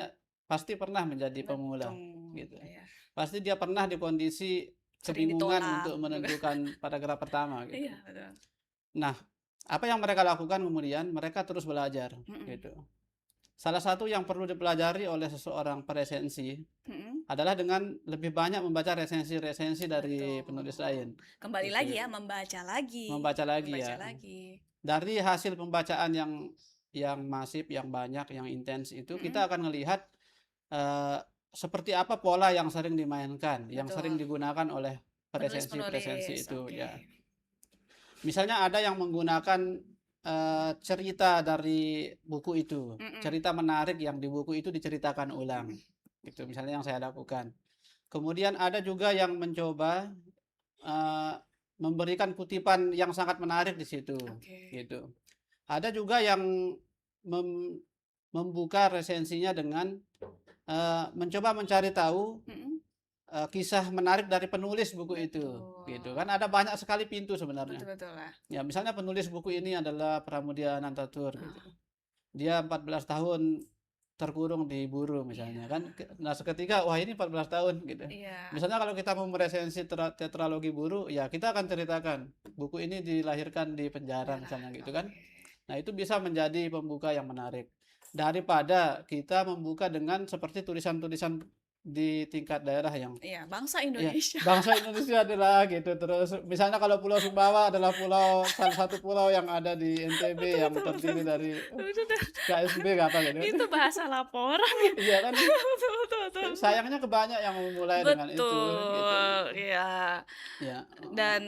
pasti pernah menjadi pemula, betul, gitu. iya, Pasti dia pernah di kondisi sering kebingungan ditolak untuk juga. menentukan paragraf pertama, gitu. Iya betul. Nah, Apa yang mereka lakukan kemudian, mereka terus belajar, Mhm, gitu. Salah satu yang perlu dipelajari oleh seseorang peresensi mhm. adalah dengan lebih banyak membaca resensi-resensi dari penulis Betul. lain, Kembali lagi gitu. ya, membaca lagi Membaca lagi membaca ya. lagi. Dari hasil pembacaan yang masif, yang banyak, yang intens itu Mhm, kita akan melihat, eee, seperti apa pola yang sering dimainkan, yang sering betul. digunakan oleh presensi-presensi Penulis-penulis, itu, oke. ya. Misalnya ada yang menggunakan, cerita dari buku itu, Mhm, cerita menarik yang di buku itu diceritakan ulang, gitu, misalnya yang saya lakukan. Kemudian ada juga yang mencoba, eee, memberikan kutipan yang sangat menarik di situ, oke. gitu. Ada juga yang mem membuka resensinya dengan, mencoba mencari tahu, Mhm, kisah menarik dari penulis buku itu, gitu betul. kan ada banyak sekali pintu sebenarnya. Betul betul lah. Ya misalnya penulis buku ini adalah Pramudia Anantatur gitu. Ah, Dia 14 tahun terkurung di Buru iya misalnya kan, nah seketika, wah ini 14 tahun gitu. iya. Misalnya kalau kita mau meresensi tetralogi Buru, ya kita akan ceritakan, buku ini dilahirkan di penjara Merah, misalnya gitu kan. oke. Nah itu bisa menjadi pembuka yang menarik. Daripada kita membuka dengan seperti tulisan-tulisan di tingkat daerah yang Iya, bangsa iya, Indonesia. bangsa Indonesia adalah gitu, terus misalnya kalau Pulau Sumbawa adalah salah satu pulau yang ada di NTB Betul yang betul betul. terdiri dari Betul betul. KSB apa gitu kan. Itu bahasa laporan ya. Iya kan, Betul betul betul. sayangnya kebanyak yang memulai dengan itu, gitu. Betul, iya. Iya, heeh. Dan,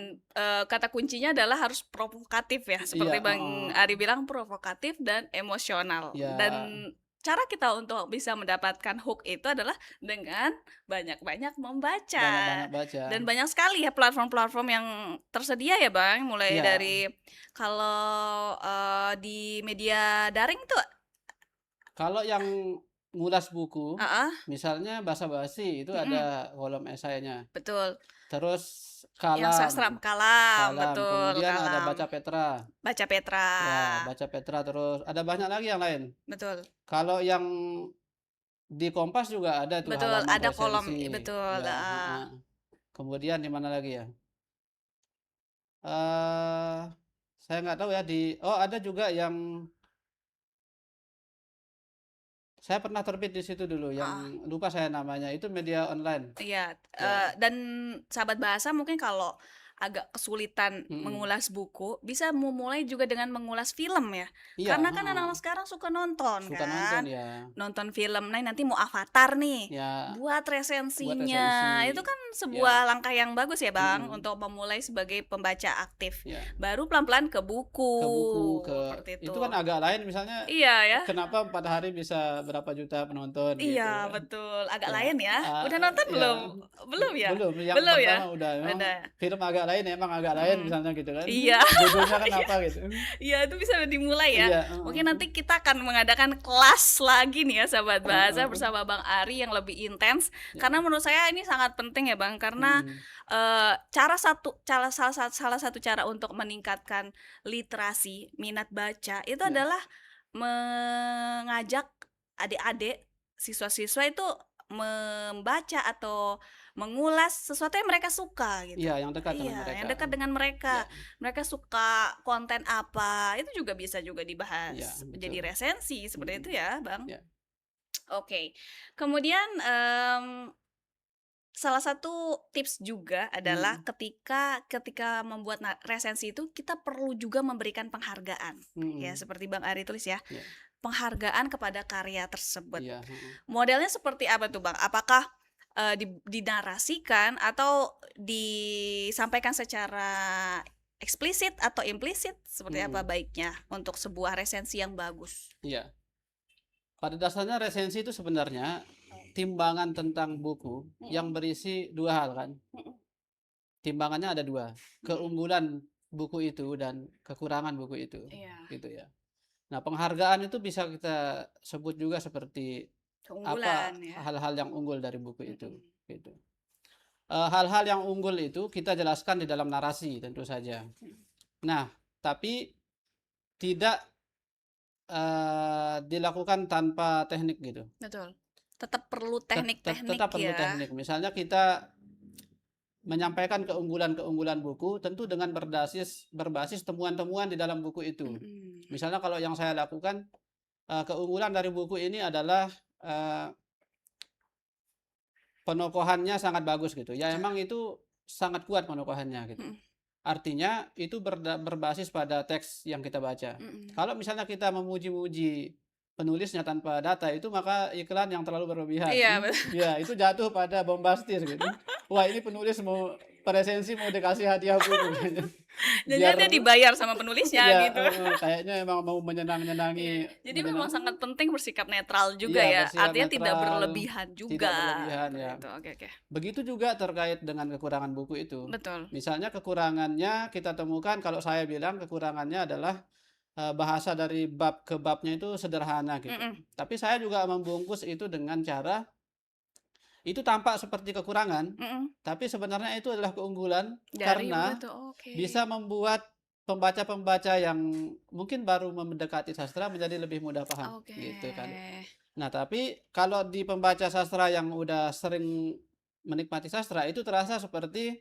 kata kuncinya adalah harus provokatif ya, Iya, seperti Bang heeh. Ari bilang provokatif dan emosional. Dan Iya, cara kita untuk bisa mendapatkan hook itu adalah dengan banyak-banyak membaca. banyak-banyak baca. Dan banyak sekali ya platform-platform yang tersedia ya Bang, mulai Iya, dari kalau, di media daring itu kalau yang ngulas buku, heeh, misalnya Basa-Basi itu mhm, ada kolom esainya, betul. terus Yang sastra Kalam kalam, Kalam, betul, kemudian ada kalam. Baca Petra. Baca Petra, Ya, Baca Petra, terus ada banyak lagi yang lain. betul. Kalau yang di Kompas juga ada tuh Betul, halaman ada kolom resensi, betul, ya, heeh. heeh. Kemudian di mana lagi ya? Eee, saya nggak tahu ya oh ada juga yang saya pernah terbit di situ dulu, yang Heeh, lupa saya namanya, itu media online. iya, Ya, dan sahabat bahasa mungkin kalau agak kesulitan mhm. mengulas buku, bisa memulai juga dengan mengulas film ya. Iya, Karena kan heeh. anak-anak sekarang suka nonton Suka nonton kan, ya, nonton film, nah nanti mau Avatar nih, ya buat buat resensi, resensinya, itu kan ya, sebuah langkah yang bagus ya Bang, mhm, untuk memulai sebagai pembaca aktif. ya. Baru pelan-pelan ke buku, Ke buku, seperti itu itu. kan agak lain misalnya, Iya ya. kenapa 4 hari bisa berapa juta penonton Iya, gitu kan. betul, agak Ya, lain ya. Udah nonton ya, belum? Belum ya? belum, yang Belum ya? pertama udah, memang Udah, film agak lain, emang agak lain mhm. misalnya gitu kan, Iya judulnya kan iya apa gitu. iya, itu bisa dimulai ya. Iya, Mungkin heeh, nanti kita akan mengadakan kelas lagi nih ya, sahabat bahasa heeh, bersama Bang Ari yang lebih intens, ya, karena menurut saya ini sangat penting ya Bang, karena, mhm, salah satu cara untuk meningkatkan literasi, minat baca, itu ya, adalah mengajak adik-adik, siswa-siswa itu membaca atau mengulas sesuatu yang mereka suka gitu. iya yang dekat dengan Iya, yang mereka, dekat dengan ya, mereka. Mereka suka konten apa, itu juga bisa juga iya dibahas betul, menjadi resensi, seperti mhm, itu ya, Bang? ya, Oke. Kemudian, salah satu tips juga adalah mhm, ketika ketika membuat resensi itu kita perlu juga memberikan penghargaan, ya mhm, seperti Bang Ari tulis ya, iya, penghargaan kepada karya tersebut. iya, heeh. Modelnya seperti apa tuh, Bang? Apakah, dinarasikan atau disampaikan secara eksplisit atau implisit? Seperti apa Mhm, baiknya untuk sebuah resensi yang bagus? iya. Pada dasarnya resensi itu sebenarnya timbangan tentang buku yang Mhm berisi 2 hal kan. mhm Timbangannya ada 2, mhm. keunggulan buku itu dan kekurangan buku itu, Iya, gitu ya. Nah, penghargaan itu bisa kita sebut juga seperti keunggulan apa ya. hal-hal yang unggul dari buku itu, Mhm gitu. Hal-hal yang unggul itu kita jelaskan di dalam narasi tentu saja. mhm. Nah, tapi tidak, dilakukan tanpa teknik gitu. Betul. Tetap perlu Tetap teknik-teknik perlu ya. teknik. Misalnya kita menyampaikan keunggulan-keunggulan buku tentu dengan berbasis temuan-temuan di dalam buku itu. Mhm. Misalnya kalau yang saya lakukan, keunggulan dari buku ini adalah, eee, penokohannya sangat bagus gitu. Ya Ya, emang itu sangat kuat penokohannya gitu. mhm Artinya itu berbasis pada teks yang kita baca. mhm. Kalau misalnya kita memuji-muji penulisnya tanpa data itu maka iklan yang terlalu berlebihan. Iya, betul. Ya itu jatuh pada bombastis gitu. Wah ini penulis mau presensi mau dikasih hadiah buku kayaknya. Jangan-jangan Biar dia dibayar sama penulisnya ya gitu. kayaknya emang mau Iya, menyenang-nyenangi jadi memang sangat penting bersikap netral juga iya ya, bersikap artinya tidak netral, berlebihan tidak juga, berlebihan ya. gitu. Oke oke. Begitu juga terkait dengan kekurangan buku itu. Betul. Misalnya kekurangannya kita temukan kalau saya bilang kekurangannya adalah, bahasa dari bab ke babnya itu sederhana gitu. Mhm Tapi saya juga membungkus itu dengan cara, itu tampak seperti kekurangan, mhm. tapi sebenarnya itu adalah keunggulan Dari buku karena itu, oke. bisa membuat pembaca-pembaca yang mungkin baru mendekati sastra menjadi lebih mudah paham, Oke. gitu kan. Nah, tapi kalau di pembaca sastra yang udah sering menikmati sastra, itu terasa seperti,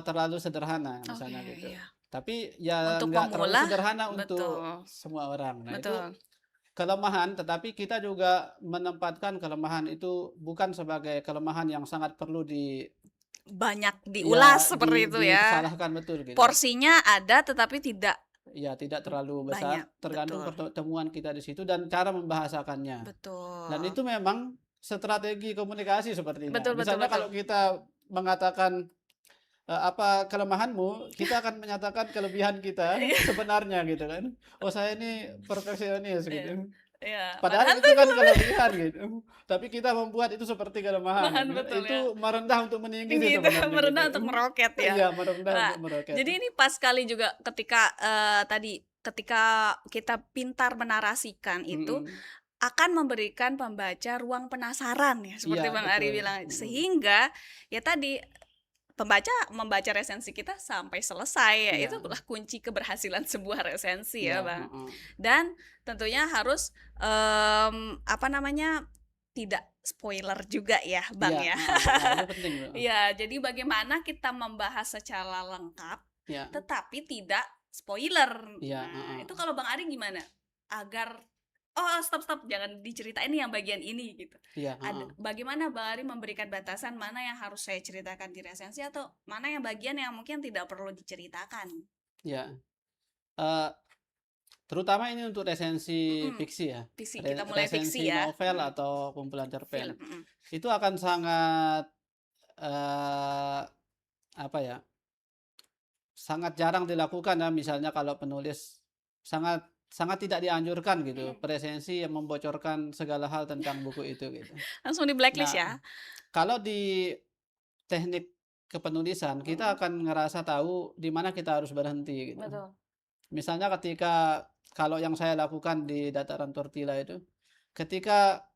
terlalu sederhana Oke, misalnya gitu. iya. Tapi ya Untuk nggak terlalu pemula sederhana untuk betul semua orang. Nah, itu betul. kelemahan, tetapi kita juga menempatkan kelemahan itu bukan sebagai kelemahan yang sangat perlu Banyak diulas ya seperti itu ya. disalahkan betul gitu. Porsinya ada tetapi tidak Ya tidak terlalu besar, banyak, tergantung betul pertemuan kita di situ dan cara membahasakannya. Dan betul. itu memang strategi komunikasi sepertinya. Betul betul Misalnya betul. kalau kita mengatakan, apa kelemahanmu, kita akan menyatakan kelebihan kita sebenarnya gitu kan. "Oh saya ini perfeksionis," Iya gitu. iya, padahal Padahal itu tuh kan kelebihan gitu. Tapi kita membuat itu seperti kelemahan bahan gitu. betul Itu ya. merendah untuk meninggi sih Tinggi itu sebenarnya gitu. merendah untuk meroket ya. Iya merendah Nah, untuk meroket. jadi ini pas sekali juga ketika, ketika kita pintar menarasikan itu, Mhm. akan memberikan pembaca ruang penasaran ya, Iya seperti Bang Ari betul, bilang. mhm. Sehingga, ya tadi, pembaca membaca resensi kita sampai selesai, ya Iya itulah kunci keberhasilan sebuah resensi iya, ya, Bang. heeh. Dan tentunya harus, apa namanya, tidak spoiler juga ya, Iya, Bang, ya. heeh heeh, itu penting tuh. Iya, jadi bagaimana kita membahas secara lengkap, Iya tetapi tidak spoiler. iya, Nah, heeh. itu kalau Bang Ari gimana? Agar, "Oh, stop stop, jangan diceritain nih yang bagian ini," gitu. Iya, heeh. Bagaimana Bang Ari memberikan batasan mana yang harus saya ceritakan di resensi atau mana yang bagian yang mungkin tidak perlu diceritakan? Iya, eee, terutama ini untuk resensi Mhm, fiksi ya, fiksi, kita mulai fiksi resensi ya, novel atau kumpulan cerpen. film, mhm, Itu akan sangat, eee, apa ya, sangat jarang dilakukan ya, misalnya kalau penulis sangat sangat tidak dianjurkan gitu, mhm. presensi yang membocorkan segala hal tentang buku itu gitu. Langsung di-blacklist Nah, ya? kalau di teknik kepenulisan, kita Mhm, akan ngerasa tahu di mana kita harus berhenti gitu. betul, Misalnya ketika kalau yang saya lakukan di Dataran Tortilla itu, ketika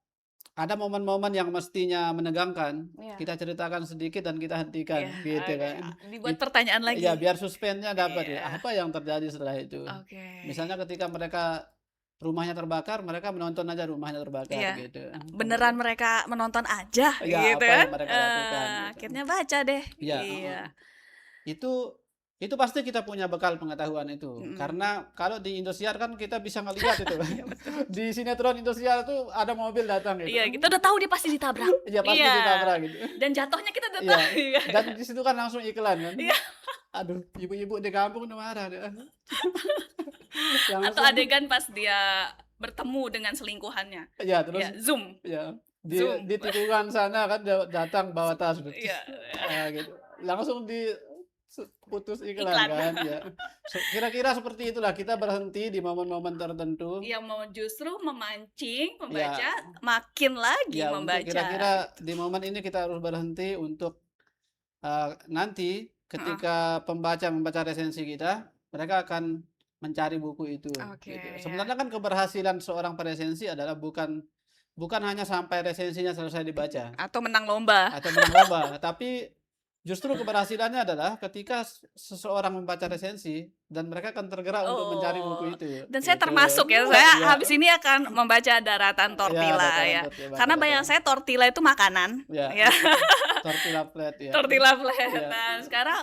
ada momen-momen yang mestinya menegangkan, iya. kita ceritakan sedikit dan kita Iya, hentikan, gitu oke, kan. dibuat pertanyaan Iya, lagi? biar suspense-nya dapat ya, Iya, apa yang terjadi setelah itu. oke. Misalnya ketika mereka rumahnya terbakar, mereka menonton aja rumahnya terbakar Iya, gitu. beneran mereka menonton aja Ya gitu apa kan, yang mereka lakukan gitu. akhirnya baca deh, Iya, heeh. iya, Itu itu pasti kita punya bekal pengetahuan itu. mhm. Karena kalau di Indosiar kan kita bisa ngelihat itu. Iya betul. Di sinetron Indosiar tuh ada mobil datang gitu. Iya, kita udah tahu dia pasti ditabrak. Iya pasti Iya, ditabrak gitu. dan jatuhnya kita udah tahu, Iya, iya dan kan. di situ kan langsung iklan kan. Iya, Aduh, ibu-ibu di kampung udah marah deh. atau Langsung adegan pas dia bertemu dengan selingkuhannya. iya terus Ya, zoom ya di zoom. tikungan sana kan datang bawa tas gitu, Iya, gitu. Langsung putus iklan iklan. kan, ya. Kira-kira seperti itulah kita berhenti di momen-momen tertentu, Yang mau justru memancing ya pembaca makin lagi ya untuk membaca, kira-kira gitu. di momen ini kita harus berhenti untuk, nanti Heeh, ketika pembaca membaca resensi kita, mereka akan mencari buku itu, oke, gitu. ya. Sebenarnya kan keberhasilan seorang peresensi adalah bukan bukan hanya sampai resensinya selesai dibaca Atau menang lomba. atau menang lomba, tapi justru keberhasilannya adalah ketika seseorang membaca resensi dan mereka akan tergerak untuk mencari Oh, buku itu, dan saya gitu. termasuk ya, saya Iya, habis ini akan membaca Daratan iya Tortilla dataran ya. tertiba Karena betul. bayangan saya tortilla itu makanan, Iya, ya. Tortilla Plate ya. Tortilla Plate. Iya, Nah, sekarang,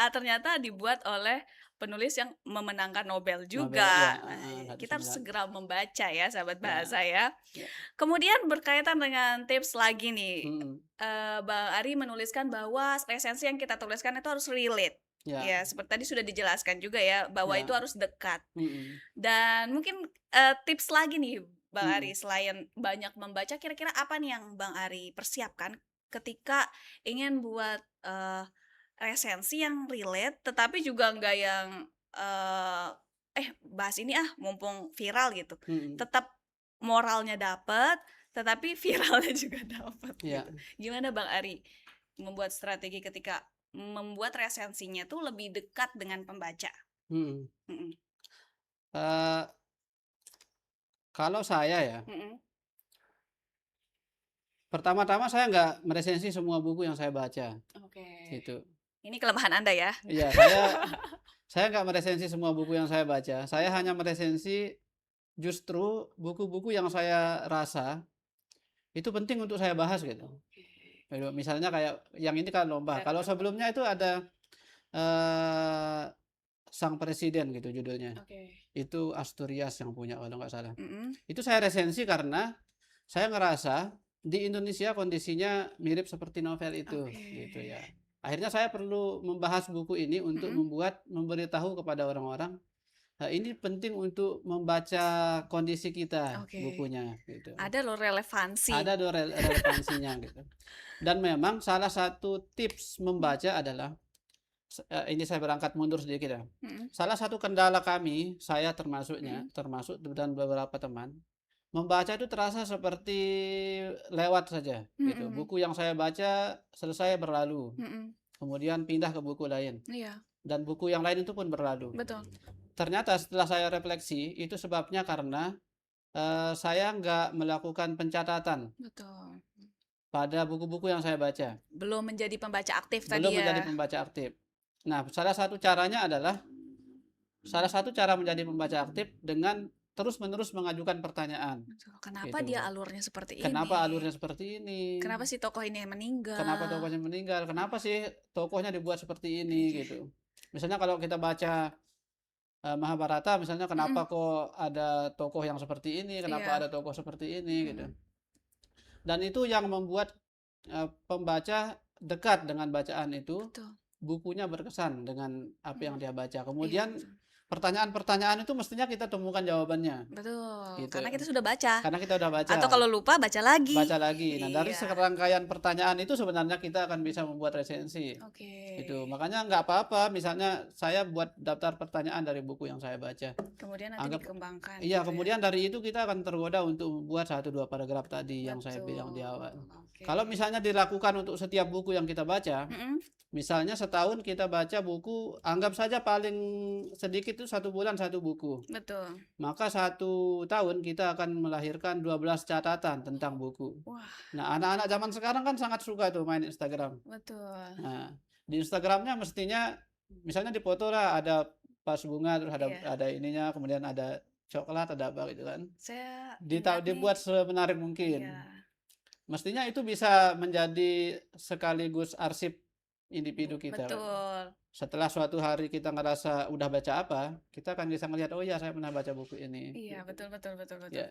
ternyata dibuat oleh penulis yang memenangkan Nobel Nobel ya, juga. Nah, heeh, kita harus 19 segera membaca ya, sahabat ya, bahasa ya. ya, Kemudian berkaitan dengan tips lagi nih, mhm, Bang Ari menuliskan bahwa resensi yang kita tuliskan itu harus relate. ya, Ya, seperti tadi sudah dijelaskan juga ya, bahwa itu ya, harus dekat. mhm, Dan mungkin, tips lagi nih Bang mhm, Ari, selain banyak membaca, kira-kira apa nih yang Bang Ari persiapkan ketika ingin buat, resensi yang relate, tetapi juga nggak yang, bahas ini ah, mumpung viral," gitu. mhm, Tetap moralnya dapet, tetapi viralnya juga dapet iya, gitu. Gimana Bang Ari membuat strategi ketika membuat resensinya tuh lebih dekat dengan pembaca? mhm. Mhm, Eee, Kalau saya ya, mhm. pertama-tama saya nggak meresensi semua buku yang saya baca, Oke. gitu. Ini kelemahan Anda ya? Iya, saya nggak meresensi semua buku yang saya baca, saya hanya Betul. meresensi justru buku-buku yang saya rasa itu penting untuk saya bahas gitu. Oke. Gitu, misalnya kayak yang ini kan lomba, Kayak kalau apa tuh, Bang? sebelumnya itu ada, eee, Sang Presiden gitu judulnya. Oke. Itu Asturias yang punya kalau nggak salah. Mhm. Itu saya resensi karena saya ngerasa di Indonesia kondisinya mirip seperti novel itu, Oke. gitu ya. Akhirnya saya perlu membahas buku ini untuk Mhm. memberitahu kepada orang-orang, ini penting untuk membaca kondisi kita Oke. bukunya, gitu. Ada loh relevansi. Ada do relevansinya gitu. Dan memang salah satu tips Mmm. membaca adalah ini saya berangkat mundur sedikit ya. Mhm. Salah satu kendala kami, saya termasuknya, Mhm. termasuk dan beberapa teman, membaca itu terasa seperti lewat saja gitu. Mhm. Buku yang saya baca selesai berlalu, Mhm. kemudian pindah ke buku lain Iya, dan buku yang lain itu pun berlalu. betul. Ternyata setelah saya refleksi, itu sebabnya karena, saya nggak melakukan pencatatan Betul. pada buku-buku yang saya baca. Belum menjadi pembaca aktif Belum tadi menjadi ya? pembaca aktif. Nah, salah satu cara menjadi pembaca aktif dengan terus-menerus mengajukan pertanyaan, Betul. Kenapa dia gitu. alurnya seperti Kenapa ini? alurnya seperti ini? Kenapa si tokoh ini Kenapa meninggal? tokohnya meninggal? Kenapa sih tokohnya dibuat seperti ini, Iya. gitu. Misalnya kalau kita baca, Mahabharata misalnya, Mhm. kenapa kok ada tokoh yang seperti ini, kenapa Iya. ada tokoh seperti ini, gitu. Mhm. Dan itu yang membuat, pembaca dekat dengan bacaan itu, Betul. bukunya berkesan dengan apa yang Mhm. dia baca. Iya, Kemudian betul. pertanyaan-pertanyaan itu mestinya kita temukan jawabannya, Betul, gitu. karena kita sudah baca. Karena kita udah baca, Atau kalau lupa baca lagi. baca lagi. Nah, dari Iya. serangkaian pertanyaan itu sebenarnya kita akan bisa membuat resensi, Oke. gitu. Makanya nggak apa-apa misalnya saya buat daftar pertanyaan dari buku yang saya baca. Kemudian nanti Anggap dikembangkan iya, gitu ya? kemudian dari itu kita akan tergoda untuk membuat satu 2 paragraf tadi yang saya bilang di Betul, awal. oke. Kalau misalnya dilakukan untuk setiap buku yang kita baca, Mhm. misalnya setahun kita baca buku, anggap saja paling sedikit itu 1 bulan 1 buku. Betul. Maka 1 tahun kita akan melahirkan 12 catatan tentang buku. Wah, Nah, anak-anak zaman sekarang kan sangat suka tuh main Instagram. betul. Nah, di Instagramnya mestinya misalnya dipoto lah ada vas bunga, terus ada Iya, ininya, kemudian ada coklat, ada apa gitu kan. saya ingat nih, Dibuat semenarik iya, mungkin. Mestinya itu bisa menjadi sekaligus arsip individu kita kan. betul. Setelah suatu hari kita ngerasa udah baca apa, kita akan bisa ngelihat, "Oh ya saya pernah baca buku ini," Iya, gitu. betul betul betul betul. Ya,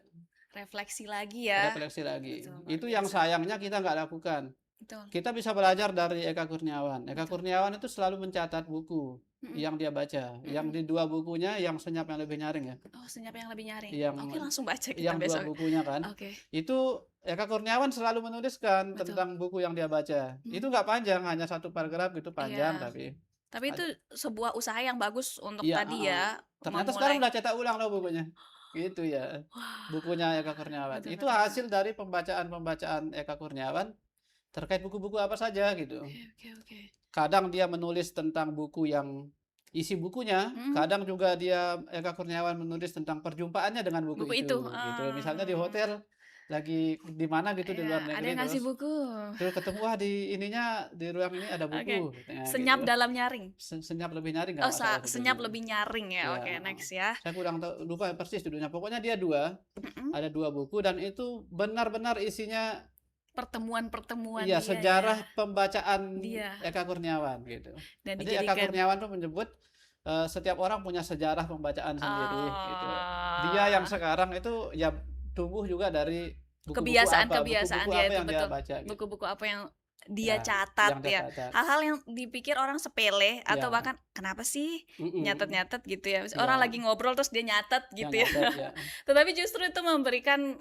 Refleksi lagi ya. refleksi lagi. Betul, luar Itu yang biasa. sayangnya kita nggak lakukan. Betul Kita bisa belajar dari Eka Kurniawan. Eka betul. Kurniawan itu selalu mencatat buku Mhm yang dia baca. Yang mhm. di 2 bukunya yang Senyap yang Lebih Nyaring ya, Oh, senyap yang lebih nyaring. Oke, yang langsung baca kita yang 2 besok. bukunya kan. Oke, Itu Eka Kurniawan selalu menuliskan betul. tentang buku yang dia baca. Itu Mmm, nggak panjang, hanya 1 paragraf gitu, panjang iya. tapi Tapi itu ad sebuah usaha yang bagus untuk iya, tadi heeh. ya, Ternyata sekarang memulai. udah cetak ulang loh bukunya. Gitu ya, Wah, bukunya Eka Kurniawan. betul Itu betul. hasil dari pembacaan-pembacaan Eka Kurniawan terkait buku-buku apa saja gitu. Oke oke oke. Kadang dia menulis tentang buku yang isi bukunya, Mhm, kadang juga Eka Kurniawan menulis tentang perjumpaannya dengan buku buku itu, itu, gitu. Misalnya di hotel, lagi di mana gitu di iya, luar ada negeri, yang ngasih terus buku. terus ketemu, "Wah di ininya, di ruang ini ada Oke, buku," katanya senyap gitu. dalam nyaring. Senyap Lebih Nyaring Oh, kalau nggak salah senyap judulnya. lebih nyaring ya, Iya, oke heeh. next ya. Saya kurang tahu, lupa persis judulnya. Pokoknya dia 2, Mhm, ada 2 buku dan itu benar-benar isinya pertemuan-pertemuan Iya, dia ya, sejarah pembacaan dia Eka Kurniawan gitu. dan Jadi Eka dijadikan Kurniawan tuh menyebut, setiap orang punya sejarah pembacaan sendiri gitu. Dia yang ah, sekarang itu ya tumbuh juga dari kebiasaan-kebiasaan buku-buku dia apa itu yang dia betul. baca gitu. Buku-buku apa yang dia Ya, catat yang dia ya. catat. Hal-hal yang dipikir orang sepele atau Ya, bahkan kenapa sih mhm, nyatet-nyatet gitu ya. Orang iya, lagi ngobrol terus dia nyatet yang gitu ya. nyatet ya. Tetapi justru itu memberikan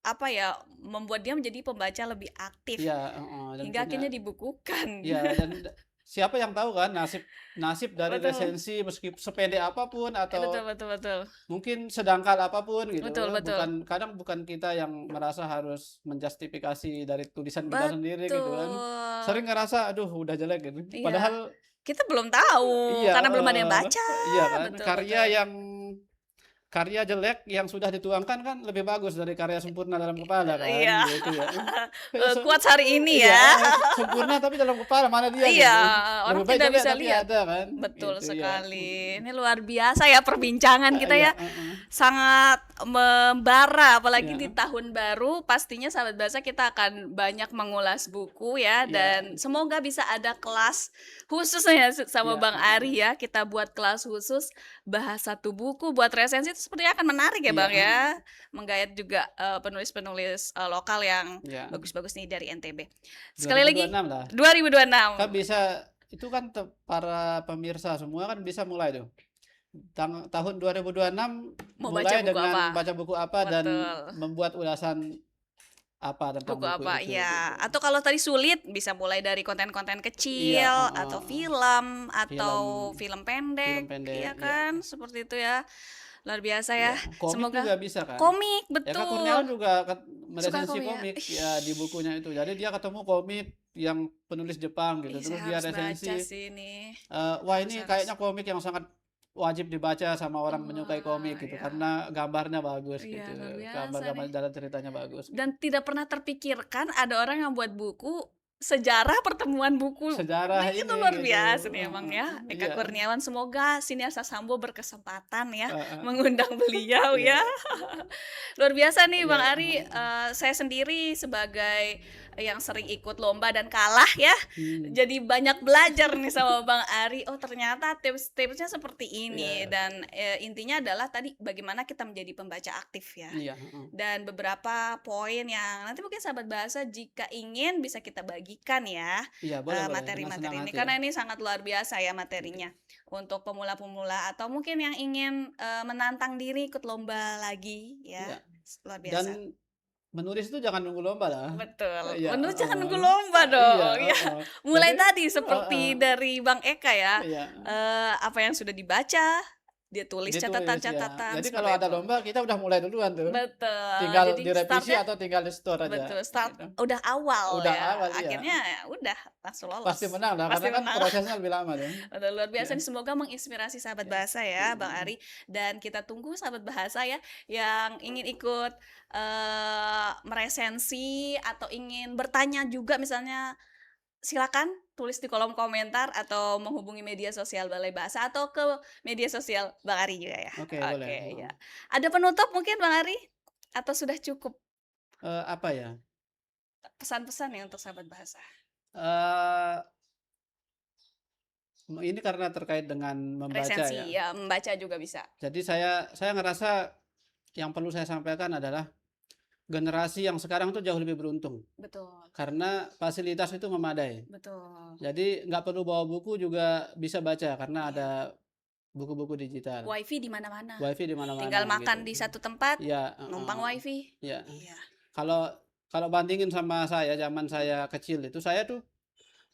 apa ya, membuat dia menjadi pembaca lebih aktif Iya, heeh, dan hingga punya akhirnya dibukukan. iya, dan siapa yang tahu kan nasib nasib dari Betul. resensi sependek apapun atau Betul betul betul. mungkin sedangkal apapun gitu, Betul betul. bukan kita yang merasa harus menjustifikasi dari tulisan kita sendiri gitu kan. Betul. Sering ngerasa, "Aduh udah jelek," gitu. Iya. Padahal Kita belum tahu iya, karena belum ada yang baca. iya kan, Betul betul. karya jelek yang sudah dituangkan kan lebih bagus dari karya sempurna dalam kepala kan, Iya. gitu ya. Kayak Quotes hari ini iya, ya. sempurna tapi dalam kepala mana dia Iya, gitu. orang Lebih baik tidak jelek bisa tapi lihat. ada kan, Betul gitu ya. sekali. Ini luar biasa ya perbincangan kita Iya, ya. heeh, Sangat membara apalagi di iya, tahun baru pastinya sahabat bahasa kita akan banyak mengulas buku ya iya, dan semoga bisa ada kelas khusus ya sama iya, Bang heeh, Ari ya. Kita buat kelas khusus bahas satu buku buat resensi itu sepertinya akan menarik ya iya, Bang heeh, ya. Menggayat juga penulis-penulis lokal yang iya. bagus-bagus nih dari NTB. Sekali lagi 2026 lah. 2026. Kan bisa itu kan para pemirsa semua kan bisa mulai tuh. Tahun 2026 Mau baca mulai buku apa? dengan baca buku apa dan Betul. membuat ulasan apa tentang Buku buku apa? itu gitu. Ya. Atau kalau tadi sulit bisa mulai dari konten-konten Iya, kecil atau heeh, film film atau film film pendek, pendek, iya iya, kan? Seperti itu ya. Luar biasa ya. iya. Komik Semoga juga bisa kan. komik Eka Kurniawan betul. juga Suka meresensi komik ya. komik Ih, ya di bukunya itu. Jadi dia ketemu komik yang penulis Jepang gitu. ih, Terus saya dia harus baca resensi, sih ini. wah Harus ini harus. kayaknya komik yang sangat wajib dibaca sama orang menyukai Wah, komik gitu ya. karena gambarnya bagus Iya, gitu. luar biasa Gambar-gambar nih. dalam ceritanya bagus gitu. Dan tidak pernah terpikirkan ada orang yang buat buku sejarah pertemuan buku. Sejarah Nah, itu ini luar gitu. biasa nih emang ya. Eka Iya, Kurniawan semoga Siniasa Sambo berkesempatan ya heeh, mengundang beliau iya, ya. Luar biasa nih Bang iya, Ari, saya sendiri sebagai yang sering ikut lomba dan kalah ya, mhm, jadi banyak belajar nih sama Bang Ari, oh ternyata tips-tipsnya seperti ini iya, dan, intinya adalah tadi bagaimana kita menjadi pembaca aktif ya. iya, heeh. Dan beberapa poin yang nanti mungkin sahabat bahasa jika ingin bisa kita bagikan ya, Iya, boleh boleh, dengan senang materi-materi ini hati ya. karena ini sangat luar biasa ya materinya untuk pemula-pemula atau mungkin yang ingin, menantang diri ikut lomba lagi ya, Iya, luar biasa. dan menulis itu jangan nunggu lomba lah. Betul, Iya, menulis jangan heeh. nunggu lomba Iya, dong, ya. heeh. Jadi Mulai tadi heeh, seperti dari Bang Eka ya, iya. apa yang sudah dibaca, dia tulis Ditulis ya. catatan-catatan Jadi kalau seperti ada itu. lomba kita udah mulai duluan tuh. Betul, Tinggal jadi direvisi start-nya atau tinggal di-store aja, betul, start gitu. udah awal Udah ya, awal iya. akhirnya ya udah langsung Pasti lolos, menang lah pasti karena kan menang. prosesnya lebih lama tuh. Betul, luar Iya, biasa nih, semoga menginspirasi sahabat iya. bahasa ya Bang Mhm. Ari, dan kita tunggu sahabat bahasa ya yang ingin ikut, meresensi atau ingin bertanya juga misalnya, silakan tulis di kolom komentar atau menghubungi media sosial Balai Bahasa atau ke media sosial Bang Ari juga ya. Oke boleh, Oke, heeh. ya. Ada penutup mungkin Bang Ari? Atau sudah cukup Apa ya, pesan-pesan nih untuk sahabat bahasa? eee, ini karena terkait dengan membaca Resensi ya. ya, membaca juga bisa. Jadi saya ngerasa yang perlu saya sampaikan adalah generasi yang sekarang tuh jauh lebih beruntung, Betul karena fasilitas itu memadai. betul. Jadi nggak perlu bawa buku juga bisa baca karena Iya, ada buku-buku digital, WiFi di mana-mana. WiFi di Tinggal mana-mana gitu. makan di satu tempat, Iya, numpang heeh, WiFi. iya. Iya. Kalau kalau bandingin sama saya, zaman saya kecil itu, saya tuh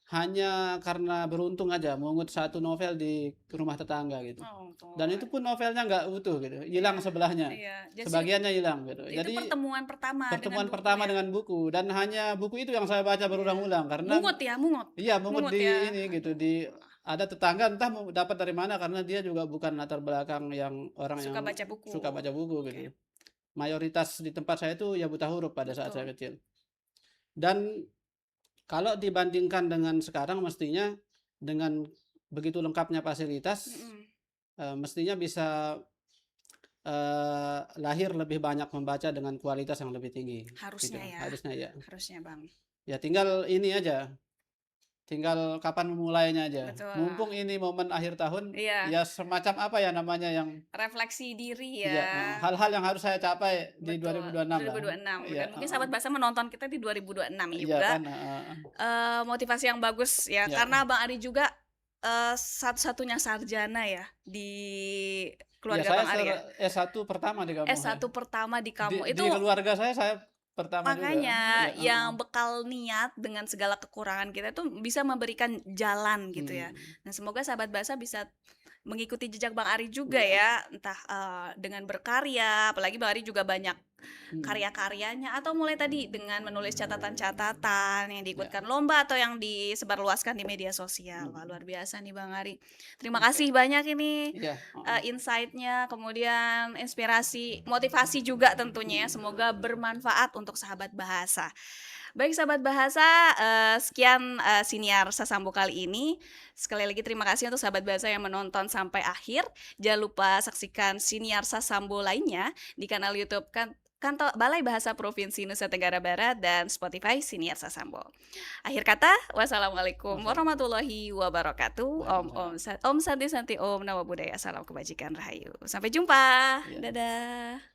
hanya karena beruntung aja mungut satu novel di rumah tetangga gitu. Oh, Dan tuh. itu pun novelnya nggak utuh gitu, hilang Iya sebelahnya, iya. Jadi sebagiannya hilang gitu. itu Jadi pertemuan pertama dengan pertemuan buku pertama ya? dengan buku dan hanya buku itu yang saya baca Iya. berulang-ulang karena Mungut ya, mungut? iya mungut Mungut di ya? ini gitu, Aduh, ada tetangga entah mau dapat dari mana karena dia juga bukan latar belakang yang orang yang suka baca buku. suka baca buku gitu. Oke, Mayoritas di tempat saya itu ya buta huruf pada saat saya betul. kecil. Dan kalau dibandingkan dengan sekarang mestinya dengan begitu lengkapnya fasilitas, Mhm. mestinya bisa lahir lebih banyak membaca dengan kualitas yang lebih tinggi, gitu, Harusnya ya, harusnya ya. harusnya Bang. Ya tinggal ini aja, tinggal kapan memulainya aja. Betul. Mumpung ini momen akhir tahun, Iya, ya semacam apa ya namanya yang refleksi diri ya, ya. hal-hal yang harus saya capai di Betul, 2026 lah. 2026 Iya, dan mungkin sahabat bahasa menonton kita di 2026 iya juga, kan, heeh, motivasi yang bagus ya iya, karena Bang Ari juga, satu-satunya sarjana ya di iya keluarga saya Bang Ari ya? S1 pertama di kampung saya. S1 pertama di kamu Di itu keluarga saya pertama juga. makanya Iya, heeh, yang bekal niat dengan segala kekurangan kita itu bisa memberikan jalan gitu ya. mhm, Nah semoga sahabat bahasa bisa mengikuti jejak Bang Ari juga iya, ya, entah, dengan berkarya, apalagi Bang Ari juga banyak mhm, karya-karyanya atau mulai tadi dengan menulis catatan-catatan yang iya, diikutkan lomba atau yang disebarluaskan di media sosial. Wah, mhm, luar biasa nih Bang Ari. Terima oke, kasih banyak ini, iya, heeh, insight-nya, kemudian inspirasi, motivasi juga tentunya ya, semoga bermanfaat untuk sahabat bahasa. Baik sahabat bahasa, sekian, siniar Sasambo kali ini. Sekali lagi terima kasih untuk sahabat bahasa yang menonton sampai akhir. Jangan lupa saksikan siniar Sasambo lainnya di kanal YouTube Kantor Balai Bahasa Provinsi Nusa Tenggara Barat dan Spotify Siniar Sasambo. Akhir kata, wassalamualaikum wassalam, warahmatullahi wabarakatuh. waalaikumsalam, Om Santi Santi Om Namo Buddhaya. Salam kebajikan rahayu. Sampai jumpa. iya. Dadah.